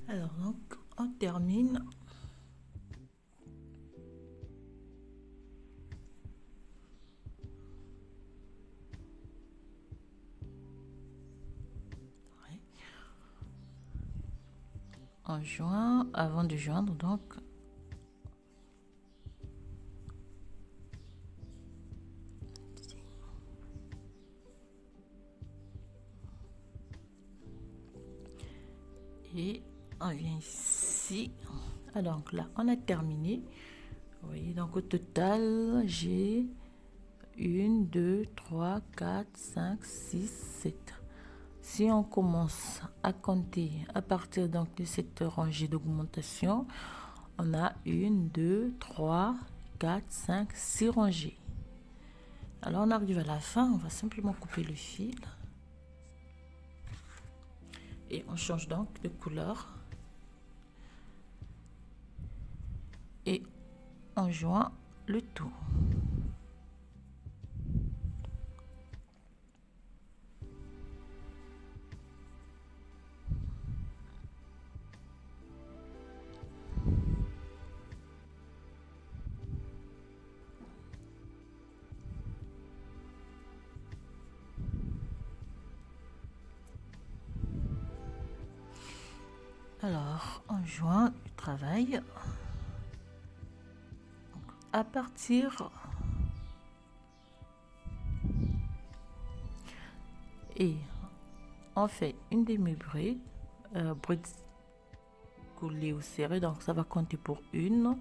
Alors, donc, on termine. En joint, avant de joindre, donc, et on vient ici. Alors là, on a terminé. Vous voyez, donc au total, j'ai 1, 2, 3, 4, 5, 6, 7. Si on commence à compter à partir donc de cette rangée d'augmentation, on a 1, 2, 3, 4, 5, 6 rangées. Alors on arrive à la fin, on va simplement couper le fil. Et on change donc de couleur. Et on joint le tout. Alors, on joint le travail. À partir et on fait une demi-bride, bride coulée ou serrée, donc ça va compter pour une.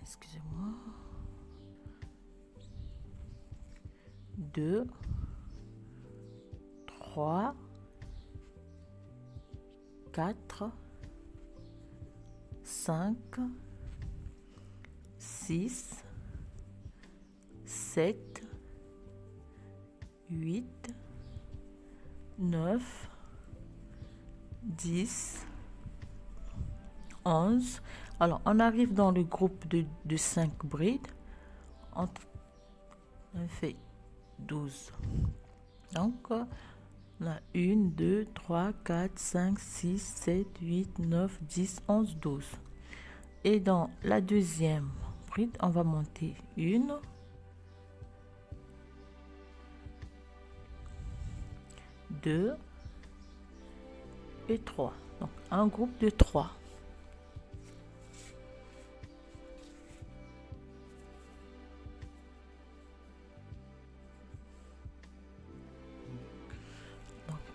Excusez-moi. 2, 3, 4, 5, 6, 7, 8, 9, 10, 11. Alors, on arrive dans le groupe de 5 brides. On fait 12. Donc, on a 1, 2, 3, 4, 5, 6, 7, 8, 9, 10, 11, 12. Et dans la deuxième bride, on va monter 1, 2 et 3. Donc, un groupe de 3.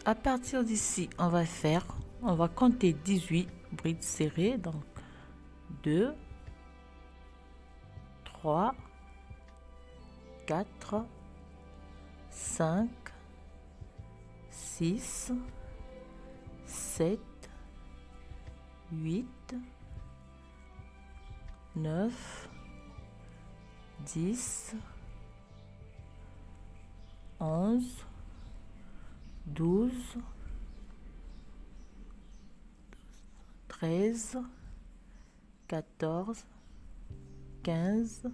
À partir d'ici, on va compter 18 brides serrées. Donc 2, 3, 4, 5, 6, 7, 8, 9, 10, 11, 12, 13, 14, 15,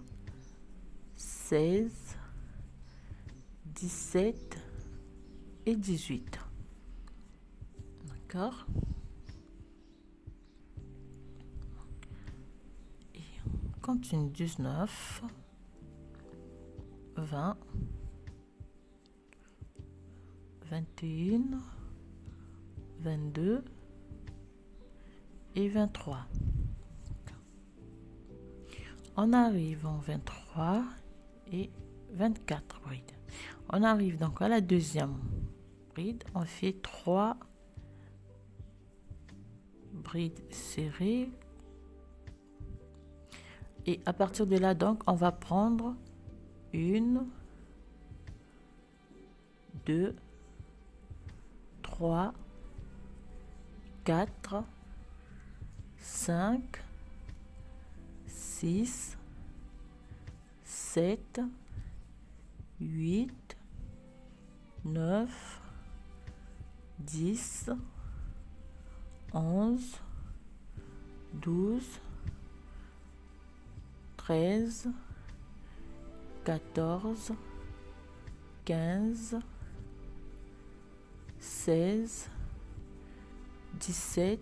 16, 17 et 18. D'accord? Et on continue 19, 20, 21, 22 et 23. On arrive en 23 et 24 brides. On arrive donc à la deuxième bride. On fait 3 brides serrées. Et à partir de là, donc, on va prendre 1, 2, 3, 4, 5, 6, 7, 8, 9, 10, 11, 12, 13, 14, 15, 16, 17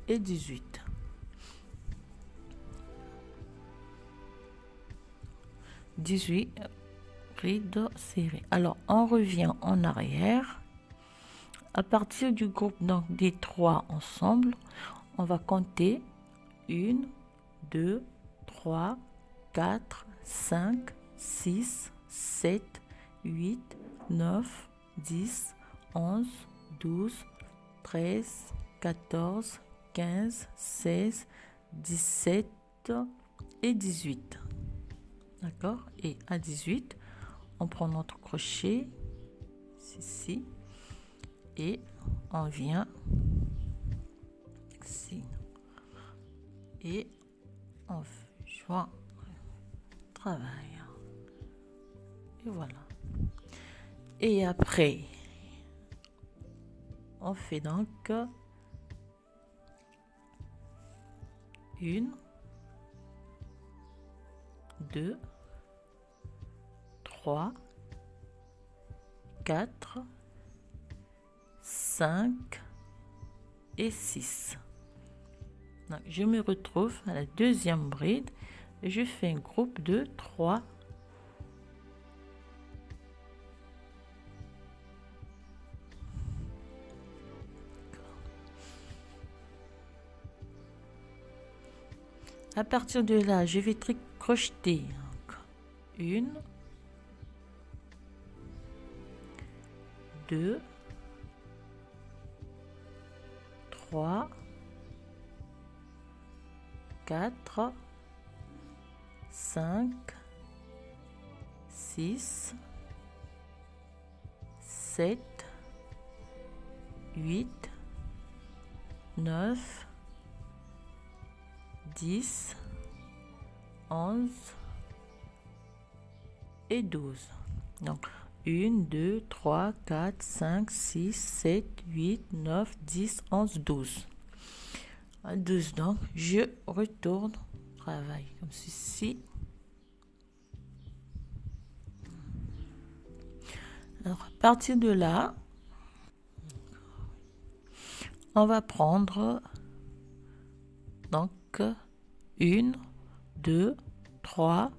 et 18. Rides serrées. Alors, on revient en arrière. À partir du groupe donc des 3 ensemble, on va compter 1, 2, 3, 4, 5, 6, 7, 8, 9, 10, 11, 12, 13, 14, 15, 16, 17 et 18. D'accord? Et à 18, on prend notre crochet ici et on vient ici et on joint travail. Et voilà. Et après, on fait donc 1, 2, 3, 4, 5 et 6. Donc, je me retrouve à la deuxième bride et je fais un groupe de 3. À partir de là, je vais crocheter 1, 2, 3, 4, 5, 6, 7, 8, 9, 10, 11 et 12. Donc 1, 2, 3, 4, 5, 6, 7, 8, 9, 10, 11, 12. À 12, donc je retourne travail comme ceci. Alors à partir de là, on va prendre donc 1, 2, 3,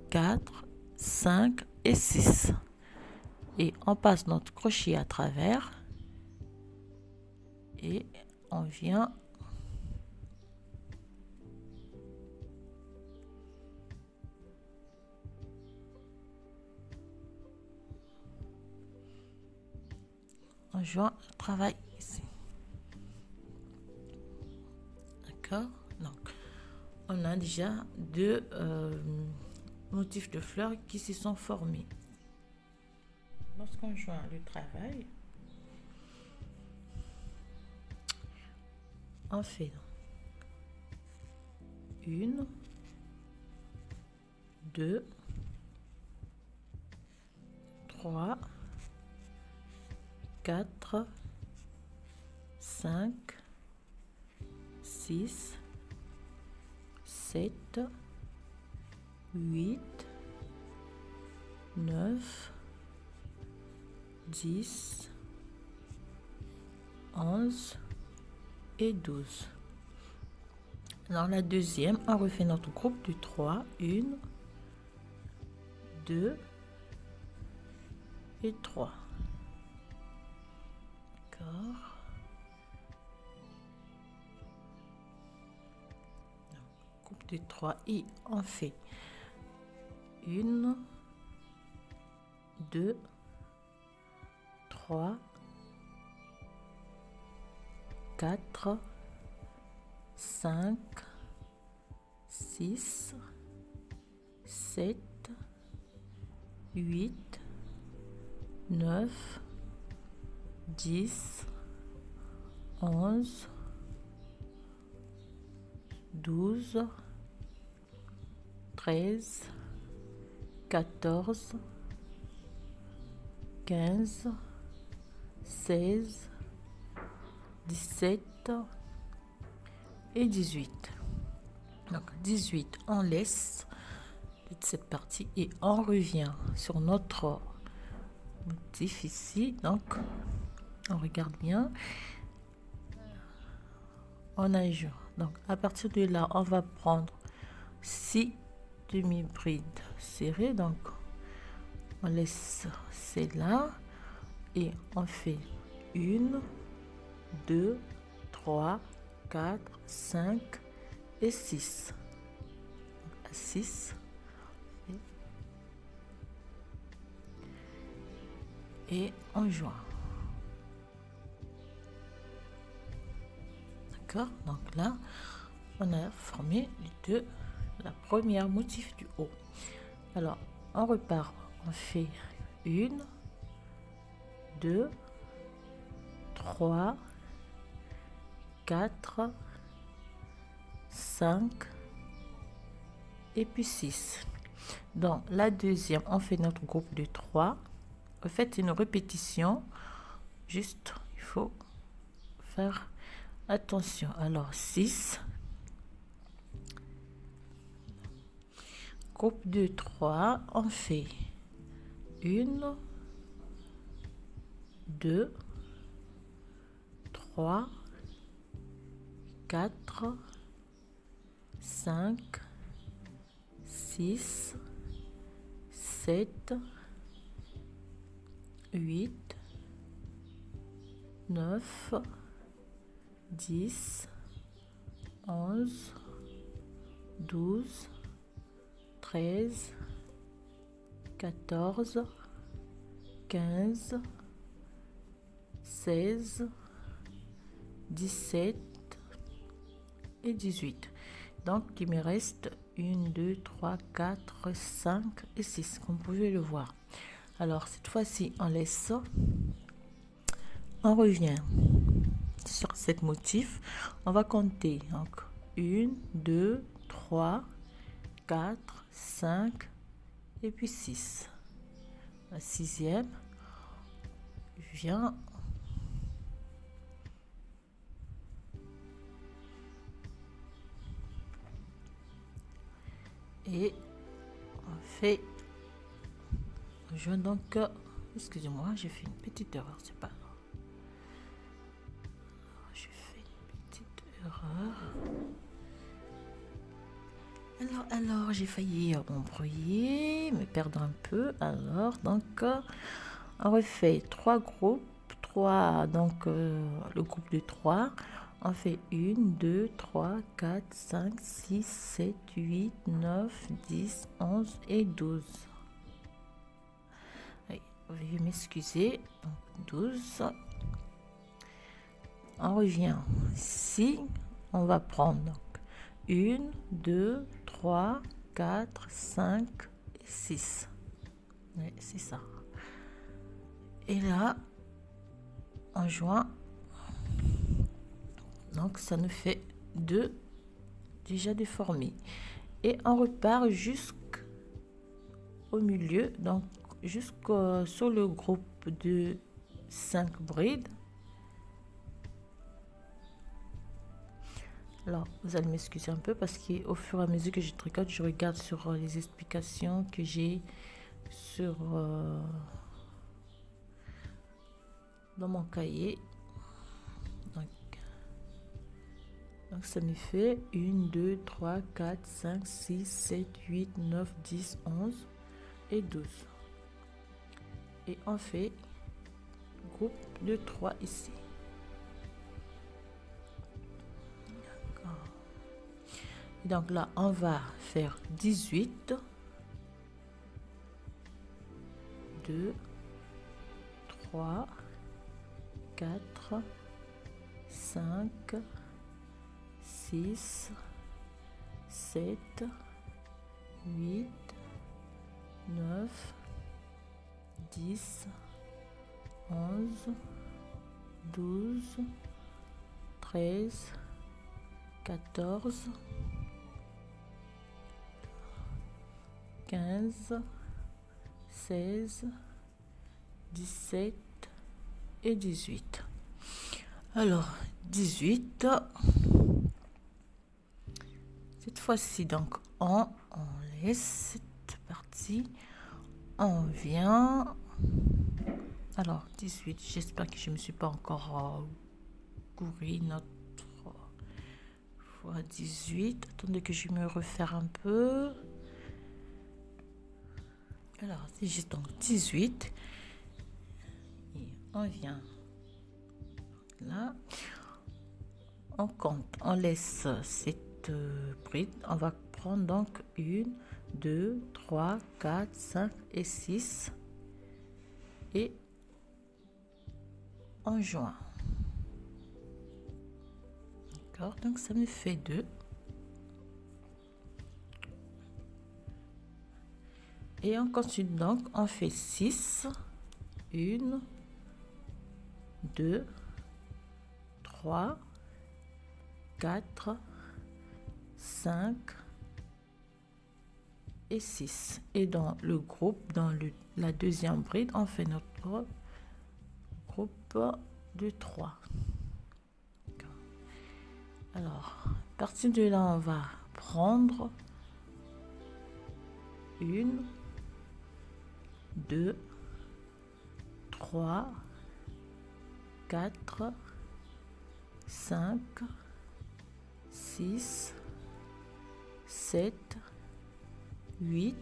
4, 5 et 6. Et on passe notre crochet à travers et on vient on joint le travail ici. D'accord? Donc on a déjà 2 motifs de fleurs qui se sont formés. Lorsqu'on joint le travail, on fait 1, 2, 3, 4, 5, 6, 7, 8, 9, 10, 11 et 12. Dans la deuxième, on refait notre groupe de 3, 1, 2 et 3. D'accord. Groupe de 3 et on fait 1, 2, 3, 4, 5, 6, 7, 8, 9, 10, 11, 12, 13, 14, 15, 16, 17 et 18. Donc 18, on laisse cette partie et on revient sur notre motif ici. Donc on regarde bien, on ajoute. Donc à partir de là, on va prendre 6 demi-brides serrées. Donc on laisse celle-là et on fait 1, 2, 3, 4, 5 et 6. 6 et on joint. D'accord, donc là on a formé les deux, la première motif du haut. Alors on repart, on fait 1, 2, 3, 4, 5 et puis 6. Dans la deuxième, on fait notre groupe de 3. En fait, une répétition. Juste, il faut faire attention. Alors, 6. Groupe de 3, on fait 1, 2, 3, 4, 5, 6, 7, 8, 9, 10, 11, 12, 13, 14, 15, 16, 17 et 18. Donc il me reste 1, 2, 3, 4, 5 et 6, comme vous pouvez le voir. Alors cette fois-ci on laisse ça, on revient sur cette motif, on va compter donc 1, 2, 3, 4, 5 et puis 6. La sixième, je viens et on fait, je donc, excusez-moi, j'ai fait une petite erreur, c'est pas grave. J'ai fait une petite erreur. Alors j'ai failli m'embrouiller, me perdre un peu. Alors donc on refait 3 groupes, 3, donc le groupe de 3. On fait 1, 2, 3, 4, 5, 6, 7, 8, 9, 10, 11 et 12. Oui, veuillez m'excuser. Donc 12. On revient ici. On va prendre donc 1, 2, 3, 4, 5 et 6. Oui, c'est ça. Et là, on joint. Donc ça nous fait 2 déjà déformés et on repart jusqu'au milieu, donc jusqu'au sur le groupe de 5 brides. Alors vous allez m'excuser un peu parce qu'au fur et à mesure que je tricote, je regarde sur les explications que j'ai sur dans mon cahier. Donc ça me fait 1, 2, 3, 4, 5, 6, 7, 8, 9, 10, 11 et 12. Et on fait groupe de 3 ici. Et donc là, on va faire 18. 2, 3, 4, 5, 6, 7, 8, 9, 10, 11, 12, 13, 14, 15, 16, 17 et 18. Alors 18, cette fois-ci donc on laisse ici, on vient, alors 18, j'espère que je me suis pas encore couru notre fois 18. Attendez que je me refaire un peu. Alors c'est juste donc 18 et on vient là, on compte, on laisse cette bride, on va prendre donc 1, 2, 3, 4, 5 et 6 et on joint. D'accord, donc ça me fait 2. Et on continue donc, on fait 6, 1, 2, 3, 4, 5 et 6. Et dans le groupe, dans la deuxième bride, on fait notre groupe de 3. Alors, à partir de là, on va prendre 1, 2, 3, 4, 5, 6, 7, 8,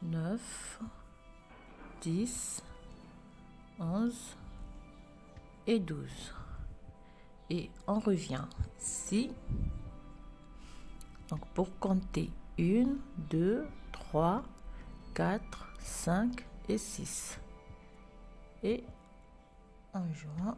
9, 10, 11 et 12. Et on revient ici. Donc pour compter 1, 2, 3, 4, 5 et 6. Et on joint.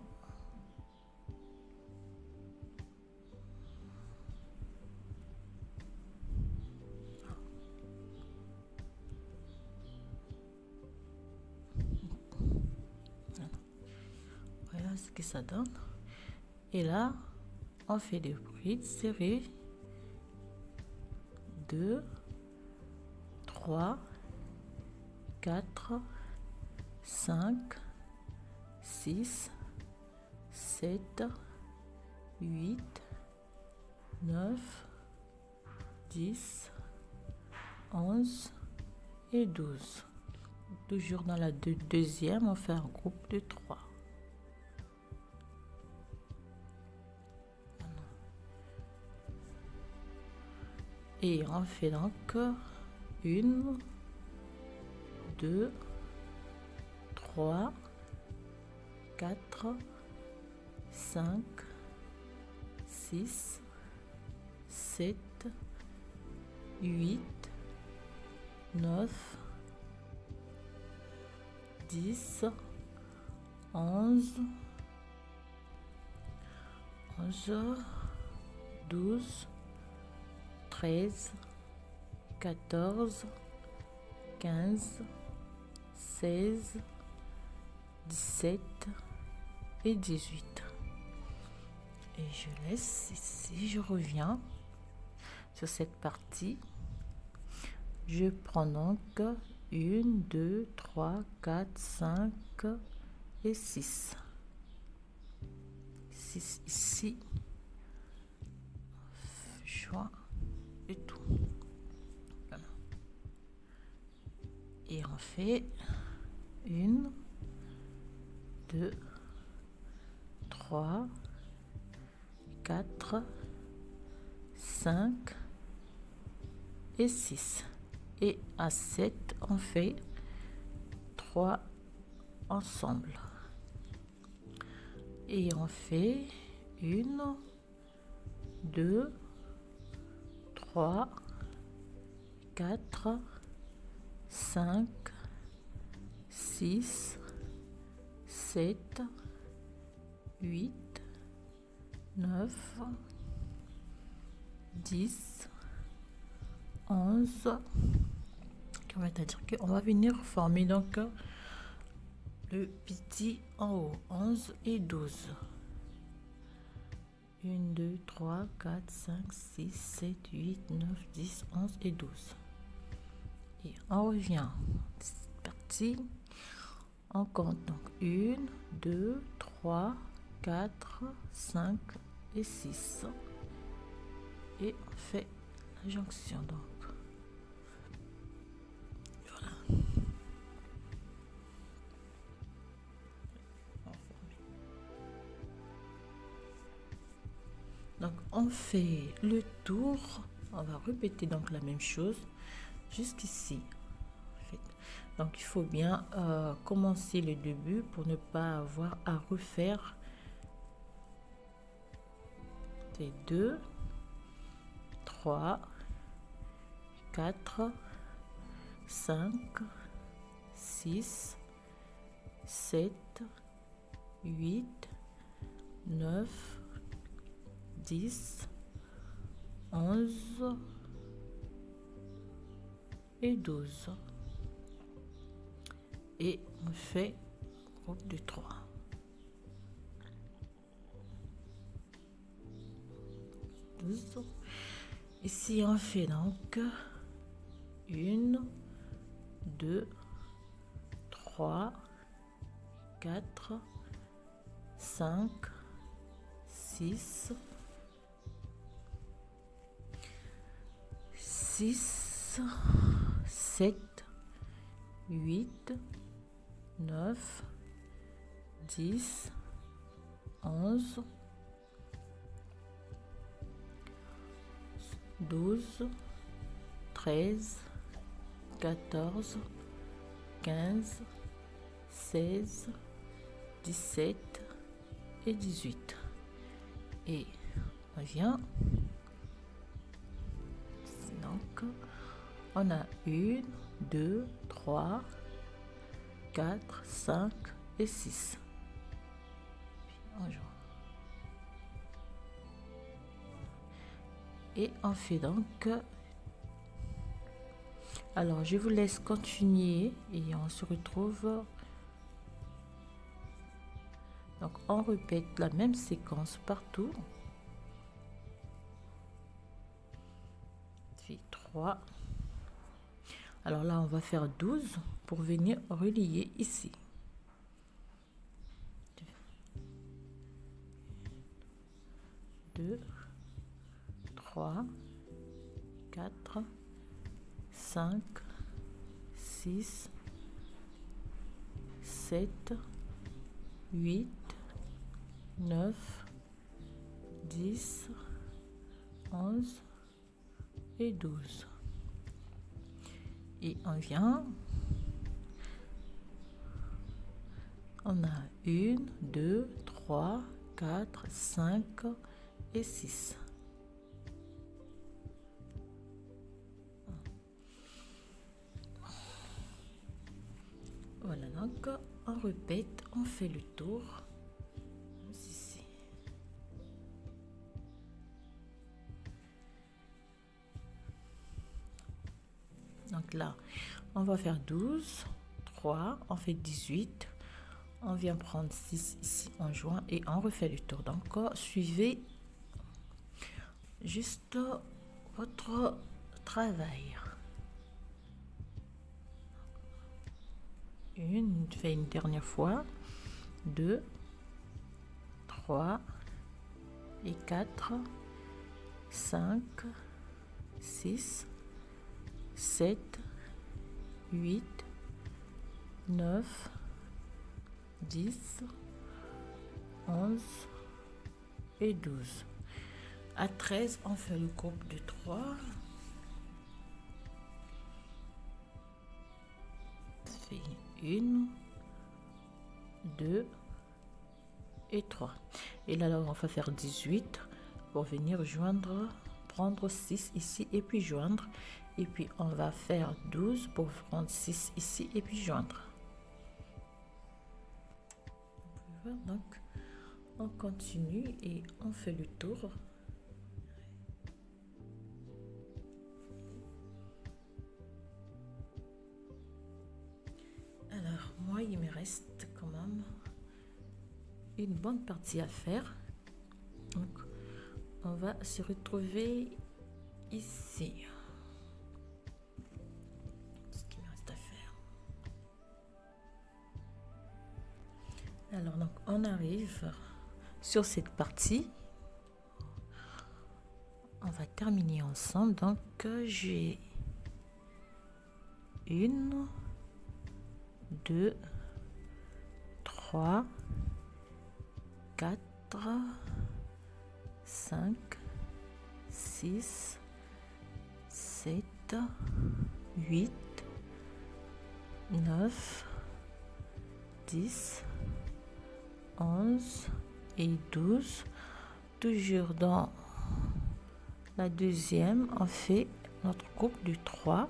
Voilà ce que ça donne. Et là, on fait des brides serrées. 2, 3, 4, 5, 6, 7, 8, 9, 10, 11 et 12. Toujours dans la deuxième, on fait un groupe de 3. Et on fait donc 1, 2, 3, 4, 5, 6, 7, 8, 9, 10, 11, 12, 13, 14, 15, 16, 17 et 18. Et je laisse ici, je reviens sur cette partie. Je prends donc 1, 2, 3, 4, 5 et 6. 6 ici. Joint et tout. Voilà. Et on fait 1, 2, 3, 4, 5 et 6. Et à 7, on fait 3 ensemble. Et on fait 1, 2, 3, 4, 5, 6, 7, 8, 9, 10, 11. On va dire qu'on va venir former donc le petit en haut, 11 et 12. 1, 2, 3, 4, 5, 6, 7, 8, 9, 10, 11 et 12. Et on revient. C'est parti. On compte donc 1, 2, 3, 4, 5 et 6. Et on fait la jonction. Donc voilà. Donc on fait le tour, on va répéter donc la même chose jusqu'ici. Donc il faut bien commencer le début pour ne pas avoir à refaire. C'est 2, 3, 4, 5, 6, 7, 8, 9, 10, 11 et 12. Et on fait groupe de 3. Ici on fait donc 1, 2, 3, 4, 5, 6, 7, 8, 9, 10, 11, 12, 13, 14, 15, 16, 17 et 18. Et on vient. Donc, on a 1, 2, 3, 4, 5 et 6. Et on fait donc. Alors, je vous laisse continuer et on se retrouve. Donc, on répète la même séquence partout. Puis 3. Alors là, on va faire 12 pour venir relier ici. 2, 3, 4, 5, 6, 7, 8, 9, 10, 11 et 12. Et on vient. On a 1, 2, 3, 4, 5 et 6. Voilà, donc on répète, on fait le tour. Ici. Donc là, on va faire 12, 3, on fait 18. On vient prendre 6 ici en joint et on refait le tour. Donc, suivez juste votre travail. Une, fait une dernière fois. 2, 3 et 4, 5, 6, 7, 8, 9, 10, 11 et 12. À 13, on fait le groupe de 3. Fait 1, 2 et 3. Et là, on va faire 18 pour venir joindre, prendre 6 ici et puis joindre. Et puis, on va faire 12 pour prendre 6 ici et puis joindre. Donc, on continue et on fait le tour. Alors, moi, il me reste quand même une bonne partie à faire. Donc, on va se retrouver ici. Ce qui me reste à faire. Alors, donc, on arrive sur cette partie. on va terminer ensemble. Donc j'ai 1, 2, 3, 4, 5, 6, 7, 8, 9, 10, 11 et 12. Toujours dans la deuxième, on fait notre couple du 3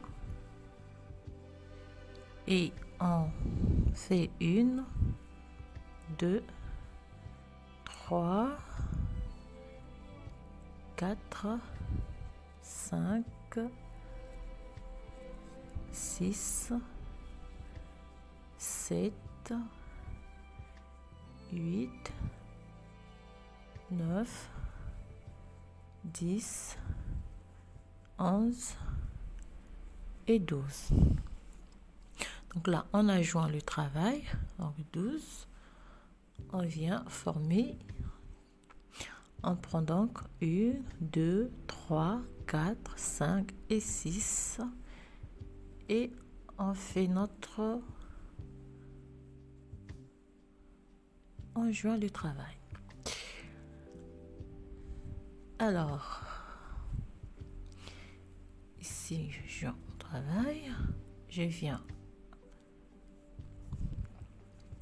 et on fait 1, 2, 3, 4, 5, 6, 7, 8, 9, 10, 11 et 12. Donc là, on a joint le travail. Donc 12, on vient former. On prend donc 1, 2, 3, 4, 5 et 6. Et on fait notre... On joint le travail. Alors, ici, je joins le travail. Je viens.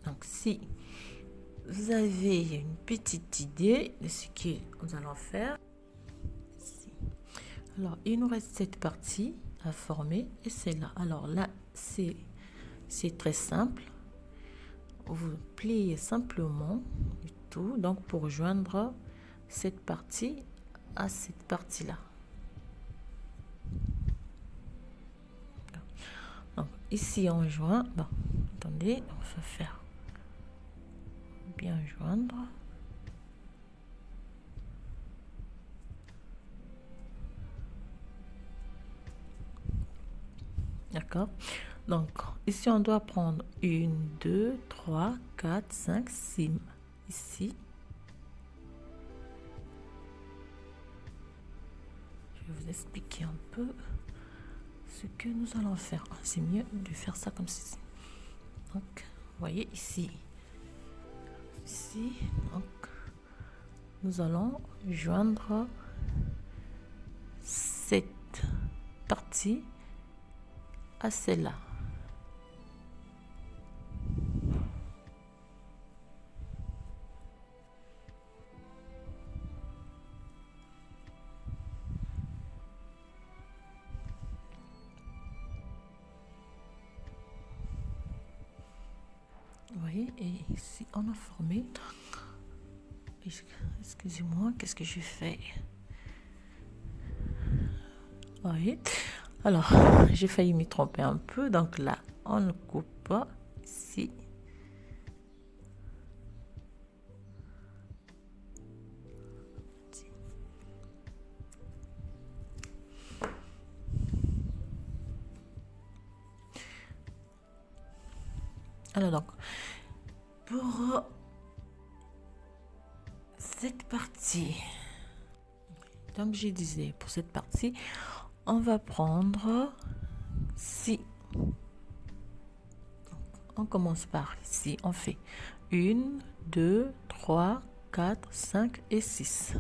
Donc, si vous avez une petite idée de ce que nous allons faire, ici. Alors, il nous reste cette partie à former et c'est là. Alors là, c'est très simple. Vous pliez simplement du tout, donc pour joindre cette partie à cette partie là. Donc ici on joint, bon, attendez, on va faire bien joindre. D'accord. Donc ici on doit prendre 1, 2, 3, 4, 5, 6 ici. Je vais vous expliquer un peu ce que nous allons faire. C'est mieux de faire ça comme ceci. Donc vous voyez ici, donc nous allons joindre cette partie à celle-là. Vous voyez, et ici on a formé. Excusez-moi, qu'est-ce que je fais? Oui. Alors, j'ai failli m'y tromper un peu. Donc là, on ne coupe pas ici. Alors donc, pour cette partie, comme je disais, pour cette partie, on va prendre 6. On commence par ici, on fait 1, 2, 3, 4, 5 et 6.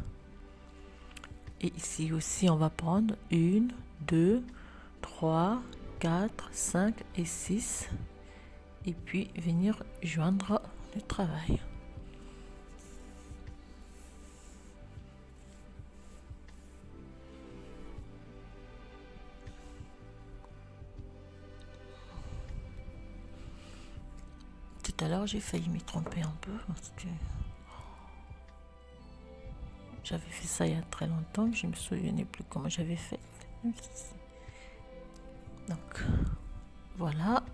Et ici aussi, on va prendre 1, 2, 3, 4, 5 et 6. Et puis venir joindre le travail. Tout à l'heure, j'ai failli m'y tromper un peu parce que j'avais fait ça il y a très longtemps. Je ne me souvenais plus comment j'avais fait. Donc, voilà.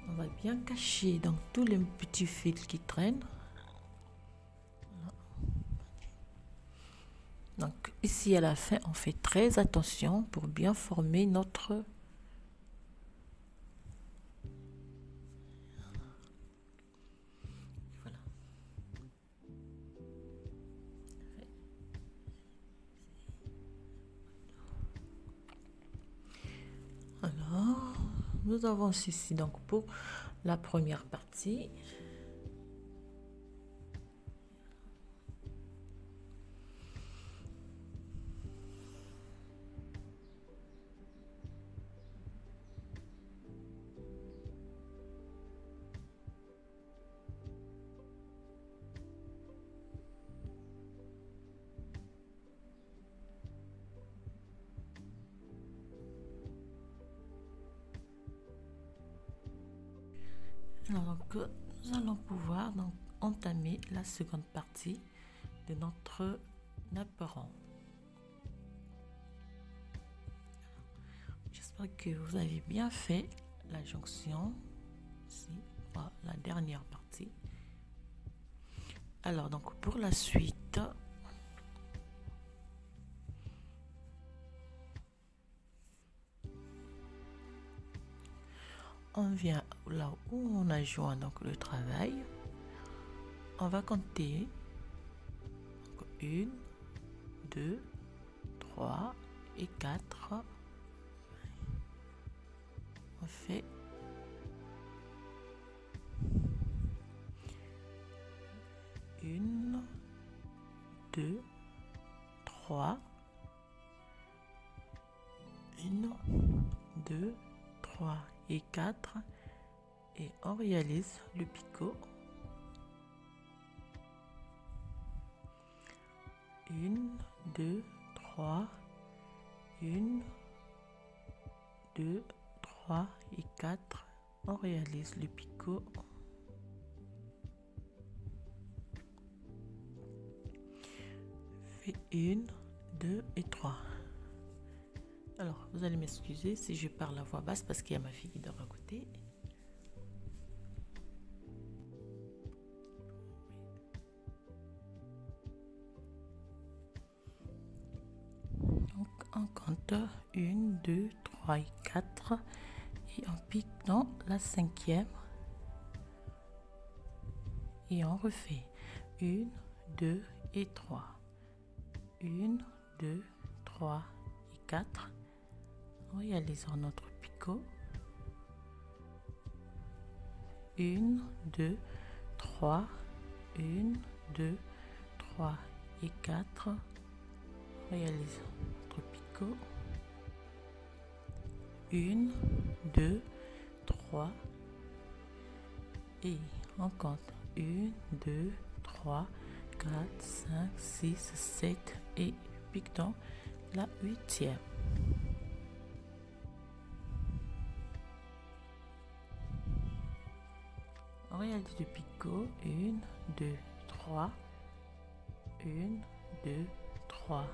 On va bien cacher donc tous les petits fils qui traînent. Donc ici à la fin, on fait très attention pour bien former notre... Voilà. nous avons ceci donc pour la première partie. Alors, donc, nous allons pouvoir donc entamer la seconde partie de notre appareil. J'espère que vous avez bien fait la jonction. Ici, voilà, la dernière partie. Alors, donc pour la suite, on vient là où on a joint donc le travail. On va compter 1, 2, 3 et 4. On fait 1, 2, 3, 1, 2, 3 et 4 et on réalise le picot. 1, 2, 3, 1, 2, 3 et 4, on réalise le picot. Fait 1, 2 et 3. Alors, vous allez m'excuser si je parle à voix basse parce qu'il y a ma fille qui dort à côté. Donc, on compte 1, 2, 3 et 4 et on pique dans la cinquième et on refait 1, 2 et 3. 1, 2, 3 et 4. Réalisons notre picot. 1, 2, 3, 1, 2, 3 et 4. Réalisons notre picot. 1, 2, 3 et on compte 1, 2, 3, 4, 5, 6, 7 et pique dans la huitième. On réalise le picot. 1, 2, 3, 1, 2, 3,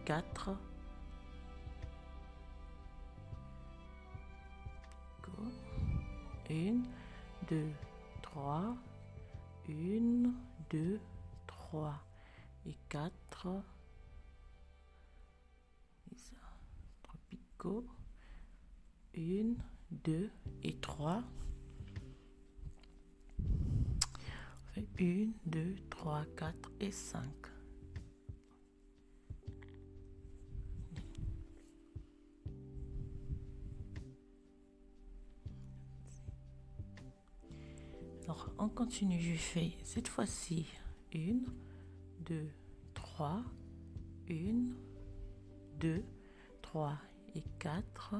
4. 1, 2, 3, 1, 2, 3 et 4. Et ça, 3 picots. 1, 2 et 3. On fait 1, 2, 3, 4 et 5. Alors, on continue, je fais cette fois-ci 1, 2, 3, 1, 2, 3 et 4.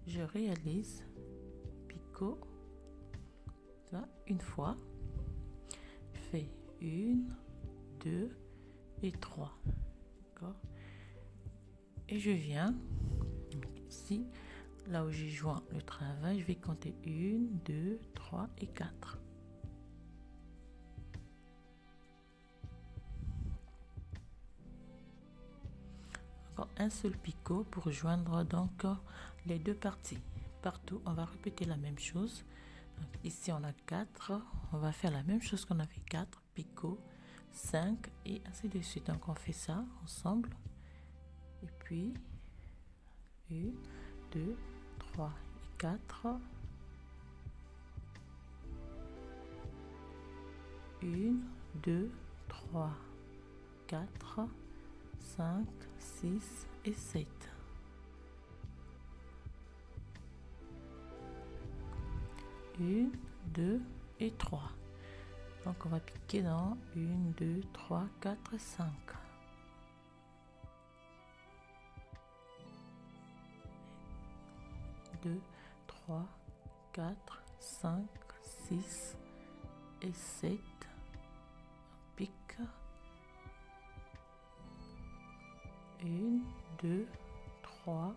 Je réalise picot, là, une fois. Je fais 1, 2 et 3. D'accord? Et je viens ici, là où j'ai joint le travail, je vais compter 1, 2, 3 et 4. Un seul picot pour joindre donc les deux parties. Partout on va répéter la même chose. Donc, ici on a 4, on va faire la même chose qu'on a fait, 4 picots, 5 et ainsi de suite. Donc on fait ça ensemble et puis 1, 2, 3 et 4. 1, 2, 3, 4, 5, 6 et 7. 1, 2 et 3. Donc on va piquer dans 1, 2, 3, 4, 5. 2, 3, 4, 5, 6 et 7. On pique. 1, 2, 3,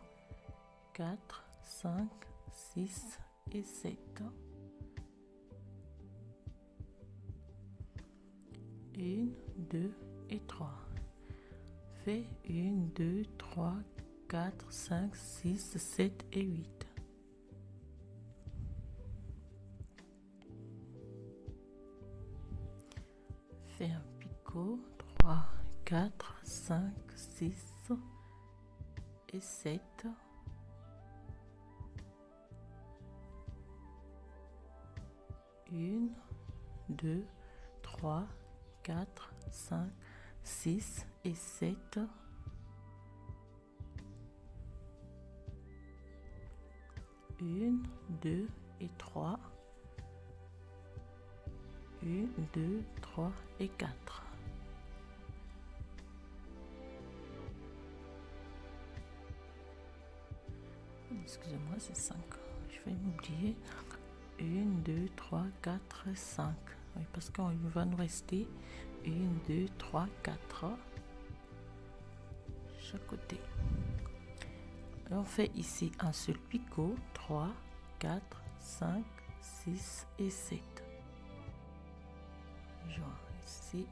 4, 5, 6 et 7. 1, 2 et 3. Fais 1, 2, 3, 4, 5, 6, 7 et 8. Fais un picot, 3, 4, 5, 6 et 7. 1, 2, 3, 4, 5, 6 et 7. 1, 2 et 3. 1, 2, 3 et 4. Excusez-moi, c'est 5. Je vais m'oublier. 1, 2, 3, 4, 5. Oui, parce qu'il va nous rester 1, 2, 3, 4. Chaque côté. Et on fait ici un seul picot. 3, 4, 5, 6 et 7. Joint ici.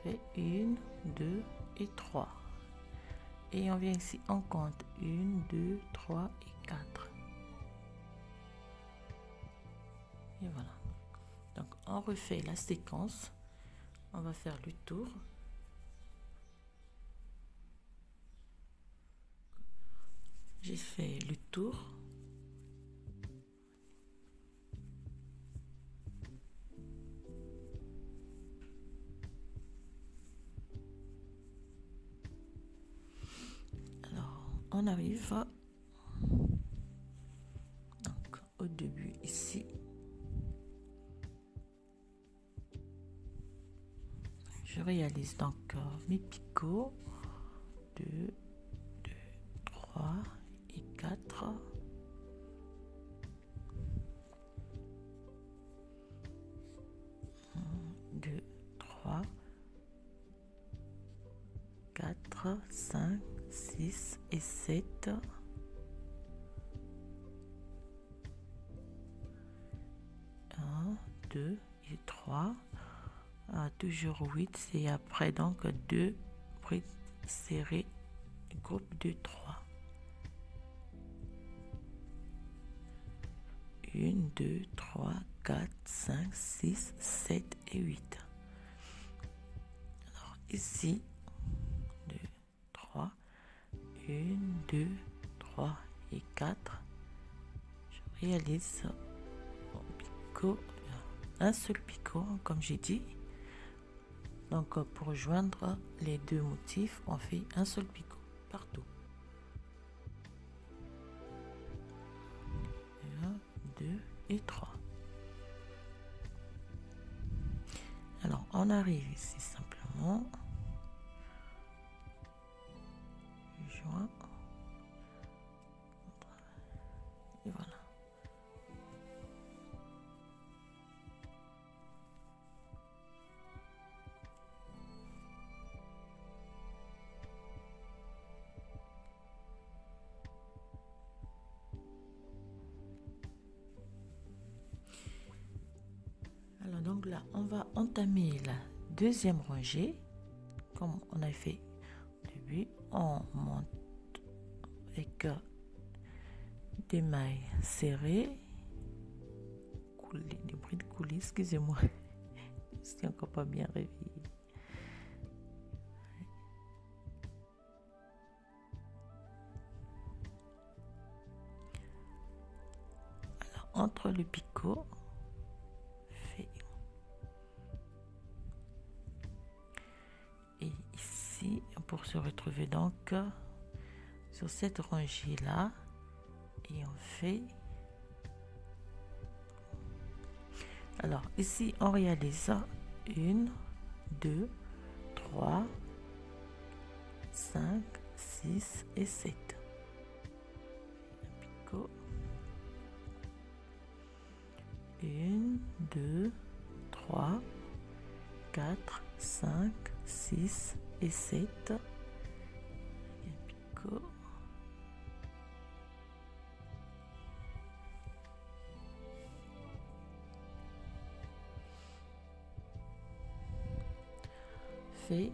Fait 1, 2 et 3. Et on vient ici, on compte 1, 2, 3 et 4. Et voilà. Donc on refait la séquence. On va faire le tour. J'ai fait le tour. Alors, on arrive donc au début ici. Je réalise donc mes picots. 2, 2, 3 et 4. 1, 2, 3, 4, 5, 6 et 7. 1, 2 et 3. Toujours 8 et après donc 2 brides serrées, groupe de 3. 1, 2, 3, 4, 5, 6, 7 et 8. Alors ici, 2, 3, 1, 2, 3 et 4. Je réalise picot, un seul picot comme j'ai dit. Donc pour joindre les deux motifs, on fait un seul picot partout. 1, 2 et 3. Alors on arrive ici simplement. Joint. Et voilà. Alors donc là, on va entamer la deuxième rangée. Comme on a fait au début, on monte avec des mailles serrées. Des bruits de coulis, excusez-moi. Je suis encore pas bien réveillée. Alors, entre le picot, et ici, pour se retrouver donc sur cette rangée là, et on fait Alors ici on réalise 1, 2, 3, 5, 6 et 7. Un picot. 1, 2, 3, 4, 5, 6 et 7. Un picot. Fait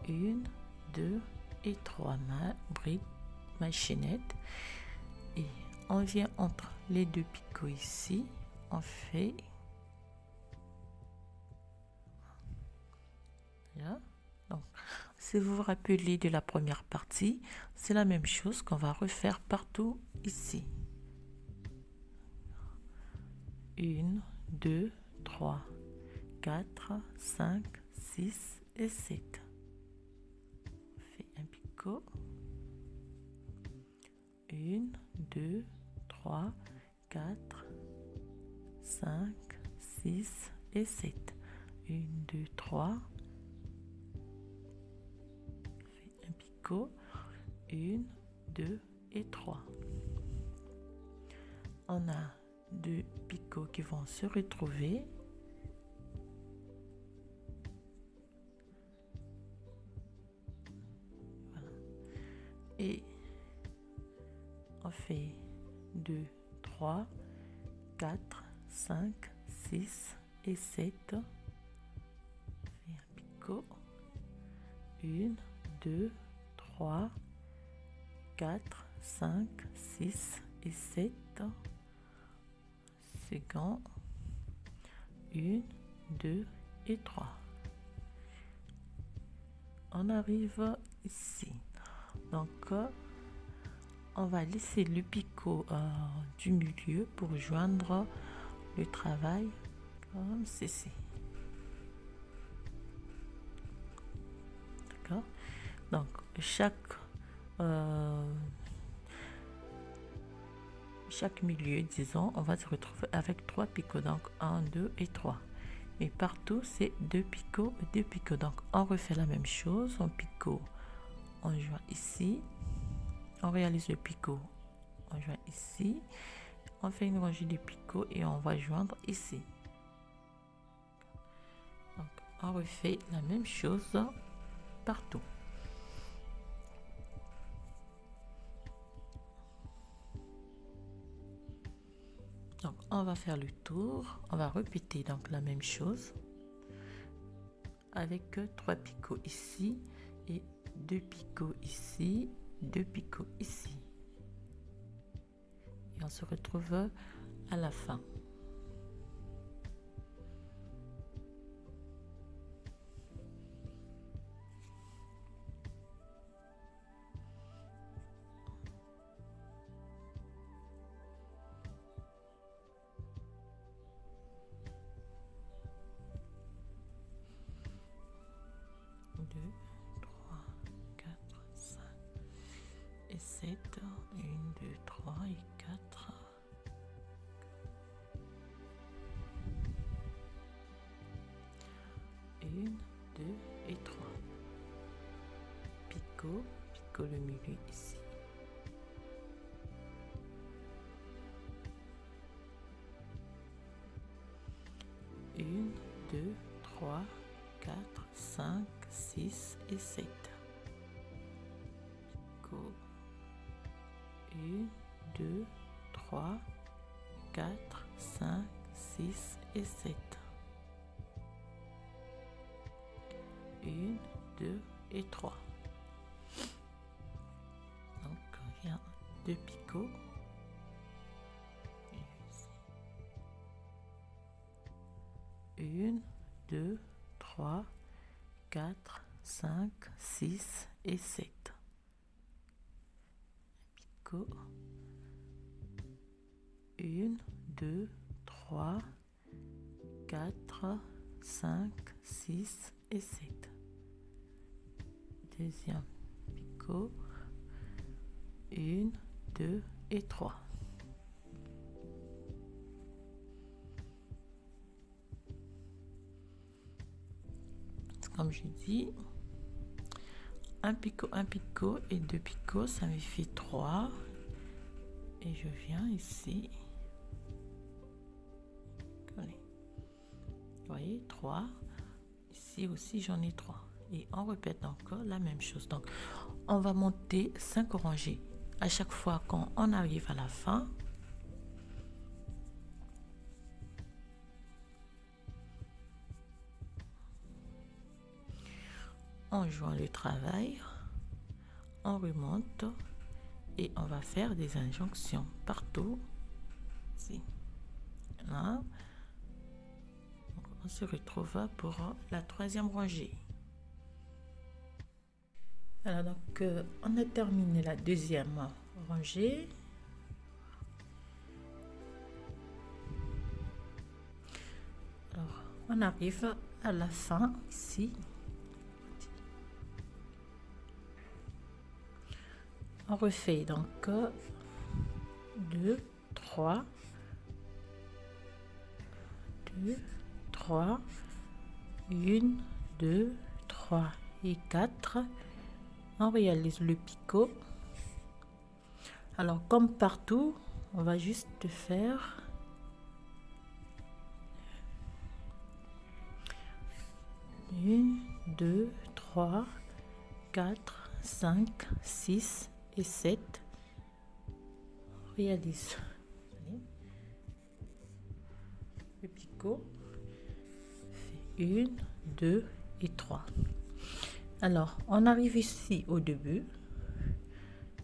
1, 2 et 3 brides, ma chaînette, et on vient entre les deux picots ici, on fait là. Donc si vous vous rappelez de la première partie, c'est la même chose qu'on va refaire partout ici. 1, 2, 3, 4, 5, 6 et 7. On fait un picot. 1, 2, 3, 4, 5, 6 et 7. 1, 2, 3. On fait un picot. 1, 2 et 3. On a deux picots qui vont se retrouver. Voilà. Et on fait 2, 3, 4, 5, 6 et 7. On fait un picot. 1, 2, 3, 4, 5, 6 et 7. Second. 1, 2 et 3. On arrive ici. Donc on va laisser le picot du milieu pour joindre le travail comme ceci. D'accord. Donc chaque milieu, disons, on va se retrouver avec 3 picots. Donc 1, 2 et 3. Mais partout c'est 2 picots, 2 picots. Donc on refait la même chose. On picot, on joint ici. On réalise le picot, on joint ici, on fait une rangée de picots et on va joindre ici. Donc on refait la même chose partout. Donc on va faire le tour, on va répéter donc la même chose avec 3 picots ici et 2 picots ici, 2 picots ici. Et on se retrouve à la fin. Et 7, 1, 2, 3 et 4. Une, 2 et 3. Picot, picot le milieu ici. Une, 2, 3, 4, 5, 6 et 7. Picot. 1, 2, 3, 4, 5, 6 et 7. 1, 2 et 3. Donc il y a 2 picots. 1, 2, 3, 4, 5, 6 et 7. Picot. 1, 2, 3, 4, 5, 6 et 7. Deuxième picot. 1, 2 et 3. comme je dis, un picot et 2 picots, ça me fait 3. Et je viens ici. Vous voyez, 3. Ici aussi, j'en ai 3. Et on répète encore la même chose. Donc, on va monter 5 rangées. À chaque fois quand on arrive à la fin, on joint le travail, on remonte et on va faire des injonctions partout. Ici. Là. On se retrouve pour la 3e rangée. Alors donc on a terminé la 2e rangée. Alors on arrive à la fin ici. On refait donc 2, 3, 2, 3, 1, 2, 3 et 4. On réalise le picot. Alors comme partout, on va juste faire une, 2, 3, 4, 5, 6 et 7. On réalise le picot. 1, 2 et 3. Alors on arrive ici au début.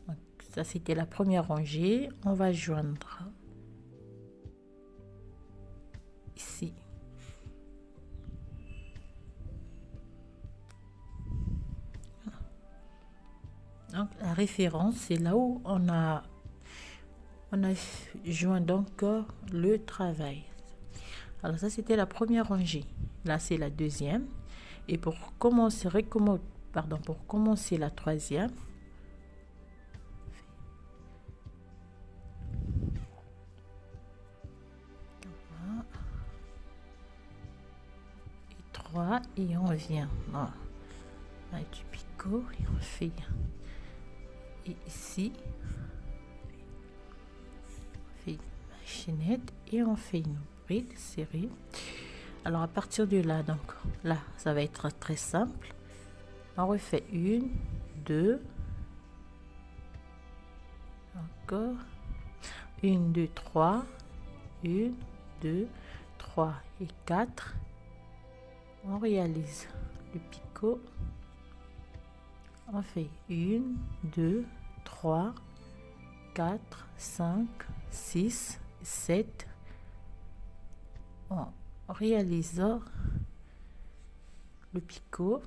Donc, ça c'était la première rangée. On va joindre ici. Donc la référence, c'est là où on a joint donc le travail. Alors ça c'était la première rangée. Là c'est la 2e. Et pour commencer, pour commencer la 3e, et 3 et on vient avec du picot et on fait. Et ici, on fait une chaînette et on fait une bride serrée. Alors à partir de là, donc là, ça va être très simple. On refait 1, 2, encore 1, 2, 3, 1, 2, 3 et 4. On réalise le picot. On fait 1, 2, 3, 4, 5, 6, 7. On réalise le picot.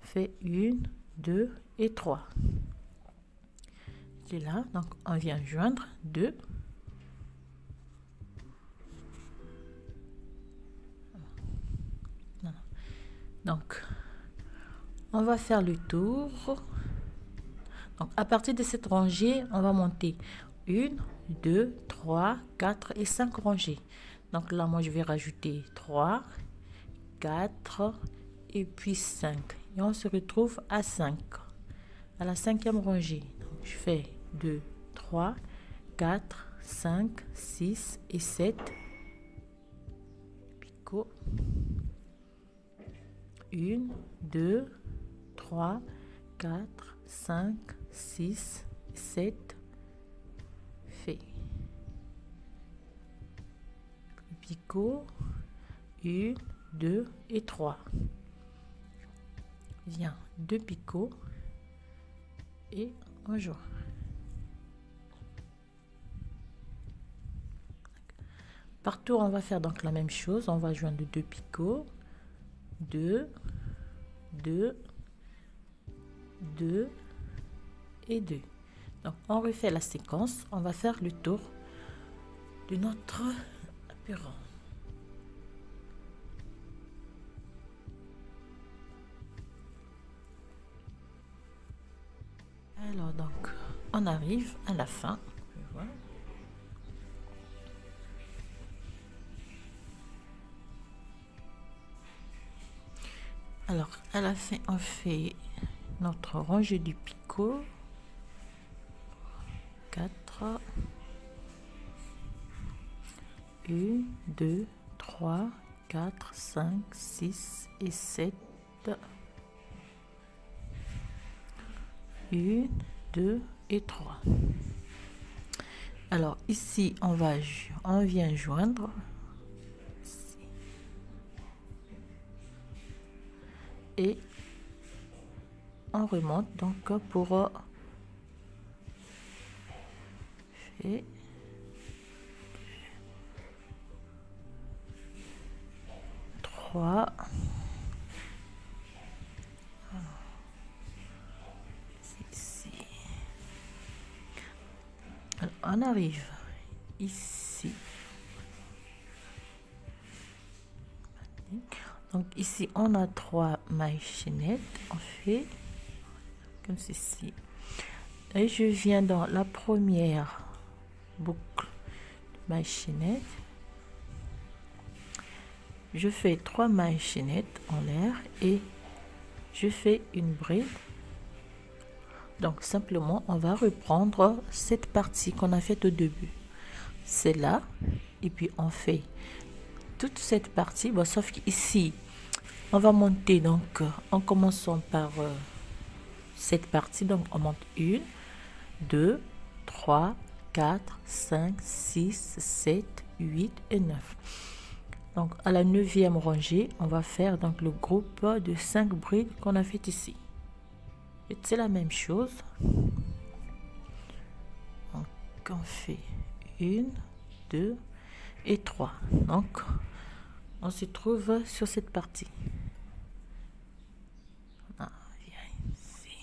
Fait 1, 2 et 3. C'est là, donc on vient joindre 2. Donc on va faire le tour. Donc à partir de cette rangée, on va monter 1, 2, 3, 4 et 5 rangées. Donc là, moi je vais rajouter 3, 4 et puis 5. Et on se retrouve à 5. À la 5e rangée. Donc, je fais 2, 3, 4, 5, 6 et 7. Picot. 1, 2, 3, 4, 5, 6, 7. Fait. Le picot. 1, 2 et 3. Vient 2 picots et on joint. Partout on va faire donc la même chose. On va joindre 2 picots, 2, 2, 2 et 2. Donc on refait la séquence. On va faire le tour de notre apéron. Alors donc on arrive à la fin. Voilà. la fin, on fait notre rangée du picot. 4, 1, 2, 3, 4, 5, 6 et 7. 1, 2 et 3. Alors ici on vient joindre ici. Et on remonte donc pour faire 3. Ici. Alors, on arrive ici. Donc ici on a 3 mailles chaînettes. On fait comme ceci. Et je viens dans la première boucle de mailles chaînettes. Je fais 3 mailles chaînettes en l'air et je fais une bride. Donc simplement on va reprendre cette partie qu'on a faite au début, c'est là, et puis on fait toute cette partie, bon, sauf qu'ici on va monter donc en commençant par cette partie. Donc on monte 1, 2, 3, 4, 5, 6, 7, 8 et 9. Donc à la 9e rangée on va faire donc le groupe de 5 brides qu'on a fait ici. C'est la même chose. Donc on fait 1, 2 et 3. Donc on se trouve sur cette partie. On vient ici.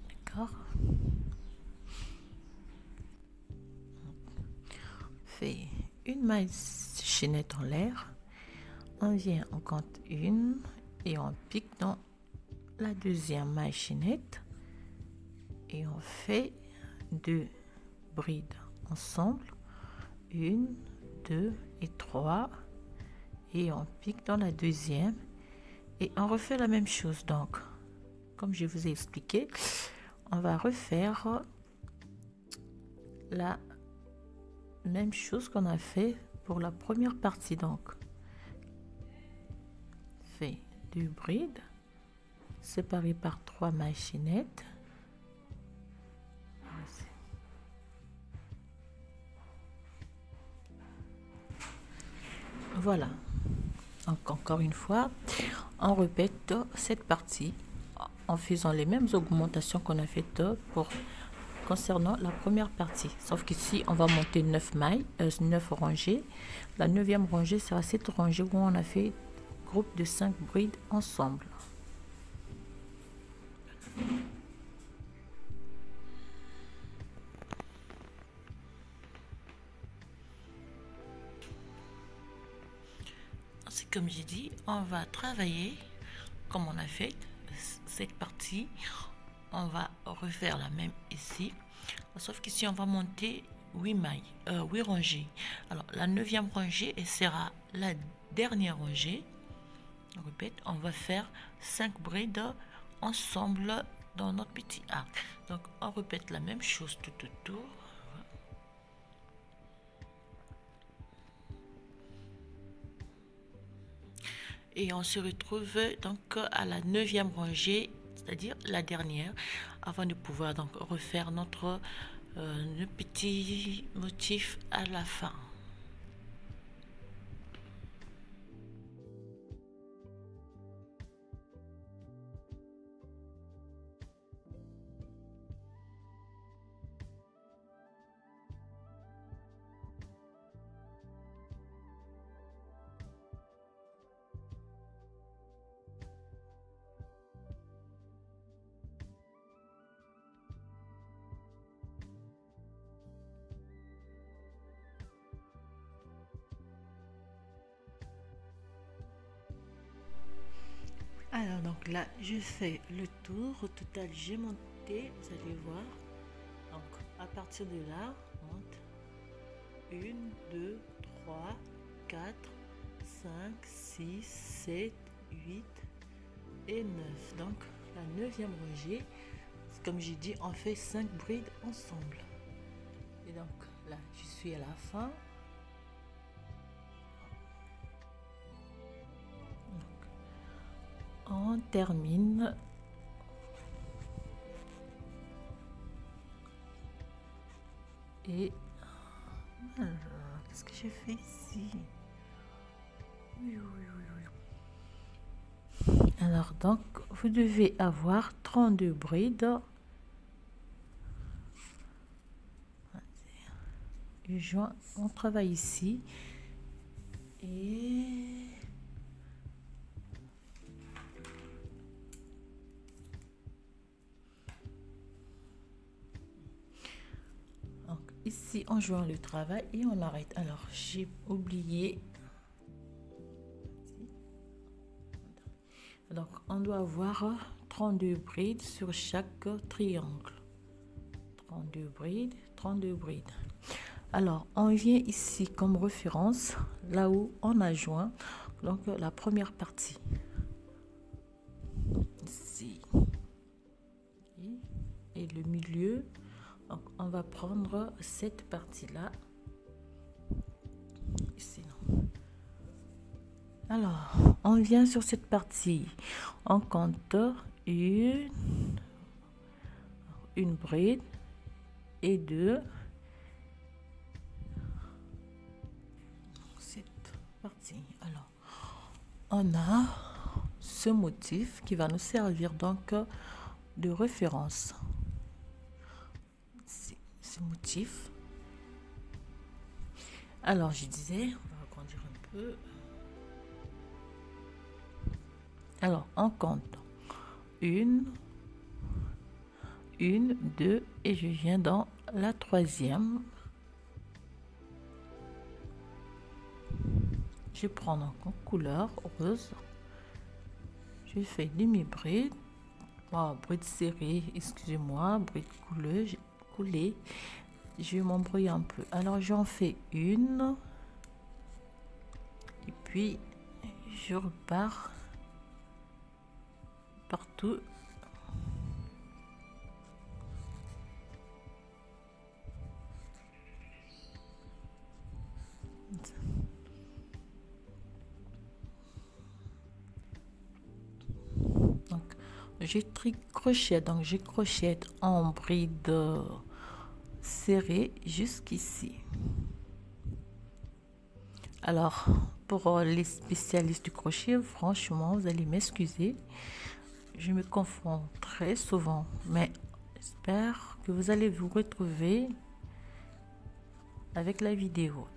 D'accord. Fait une maille chaînette en l'air, on vient, on compte 1 et on pique dans la 2e maille chaînette et on fait 2 brides ensemble, 1, 2 et 3, et on pique dans la 2e et on refait la même chose. Donc comme je vous ai expliqué, on va refaire la même chose qu'on a fait pour la première partie. Donc fait 2 brides séparées par 3 mailles chaînettes. Voilà. Donc encore une fois on répète cette partie en faisant les mêmes augmentations qu'on a faites pour concernant la première partie, sauf qu'ici on va monter 9 mailles, 9 rangées. La 9e rangée sera cette rangée où on a fait groupe de 5 brides ensemble. C'est comme j'ai dit, on va travailler comme on a fait cette partie. On va refaire la même ici, sauf qu'ici on va monter 8 mailles, 8 rangées. Alors la 9e rangée et sera la dernière rangée. On répète, on va faire 5 brides ensemble dans notre petit arc. Donc on répète la même chose tout autour. Et on se retrouve donc à la 9e rangée, c'est-à-dire la dernière, avant de pouvoir donc refaire notre petit motif à la fin. Alors donc là je fais le tour. Au total j'ai monté, vous allez voir, donc à partir de là, on monte 1, 2, 3, 4, 5, 6, 7, 8 et 9. Donc la 9e rangée, comme j'ai dit, on fait 5 brides ensemble. Et donc là, je suis à la fin. Donc, on termine. Et qu'est-ce que j'ai fait ici? Alors donc vous devez avoir 32 brides. On travaille ici et donc ici on joint le travail et on arrête. Alors j'ai oublié. Donc on doit avoir 32 brides sur chaque triangle. 32 brides, 32 brides. Alors on vient ici comme référence là où on a joint donc la première partie ici et le milieu. Donc on va prendre cette partie là ici. Alors on vient sur cette partie, on compte une bride et deux. Partie. Alors, on a ce motif qui va nous servir donc de référence. Ce motif. Alors, je disais, on va agrandir un peu. Alors, on compte une, deux, et je viens dans la troisième. Je prends donc en couleur rose. Je fais demi-bride, bride serrée, excusez-moi, bride coulée. Je vais m'embrouiller un peu. Alors j'en fais une. Et puis je repars partout. J'ai crochet, donc j'ai crochette en bride serrée jusqu'ici. Alors pour les spécialistes du crochet, franchement vous allez m'excuser, je me confonds très souvent, mais j'espère que vous allez vous retrouver avec la vidéo.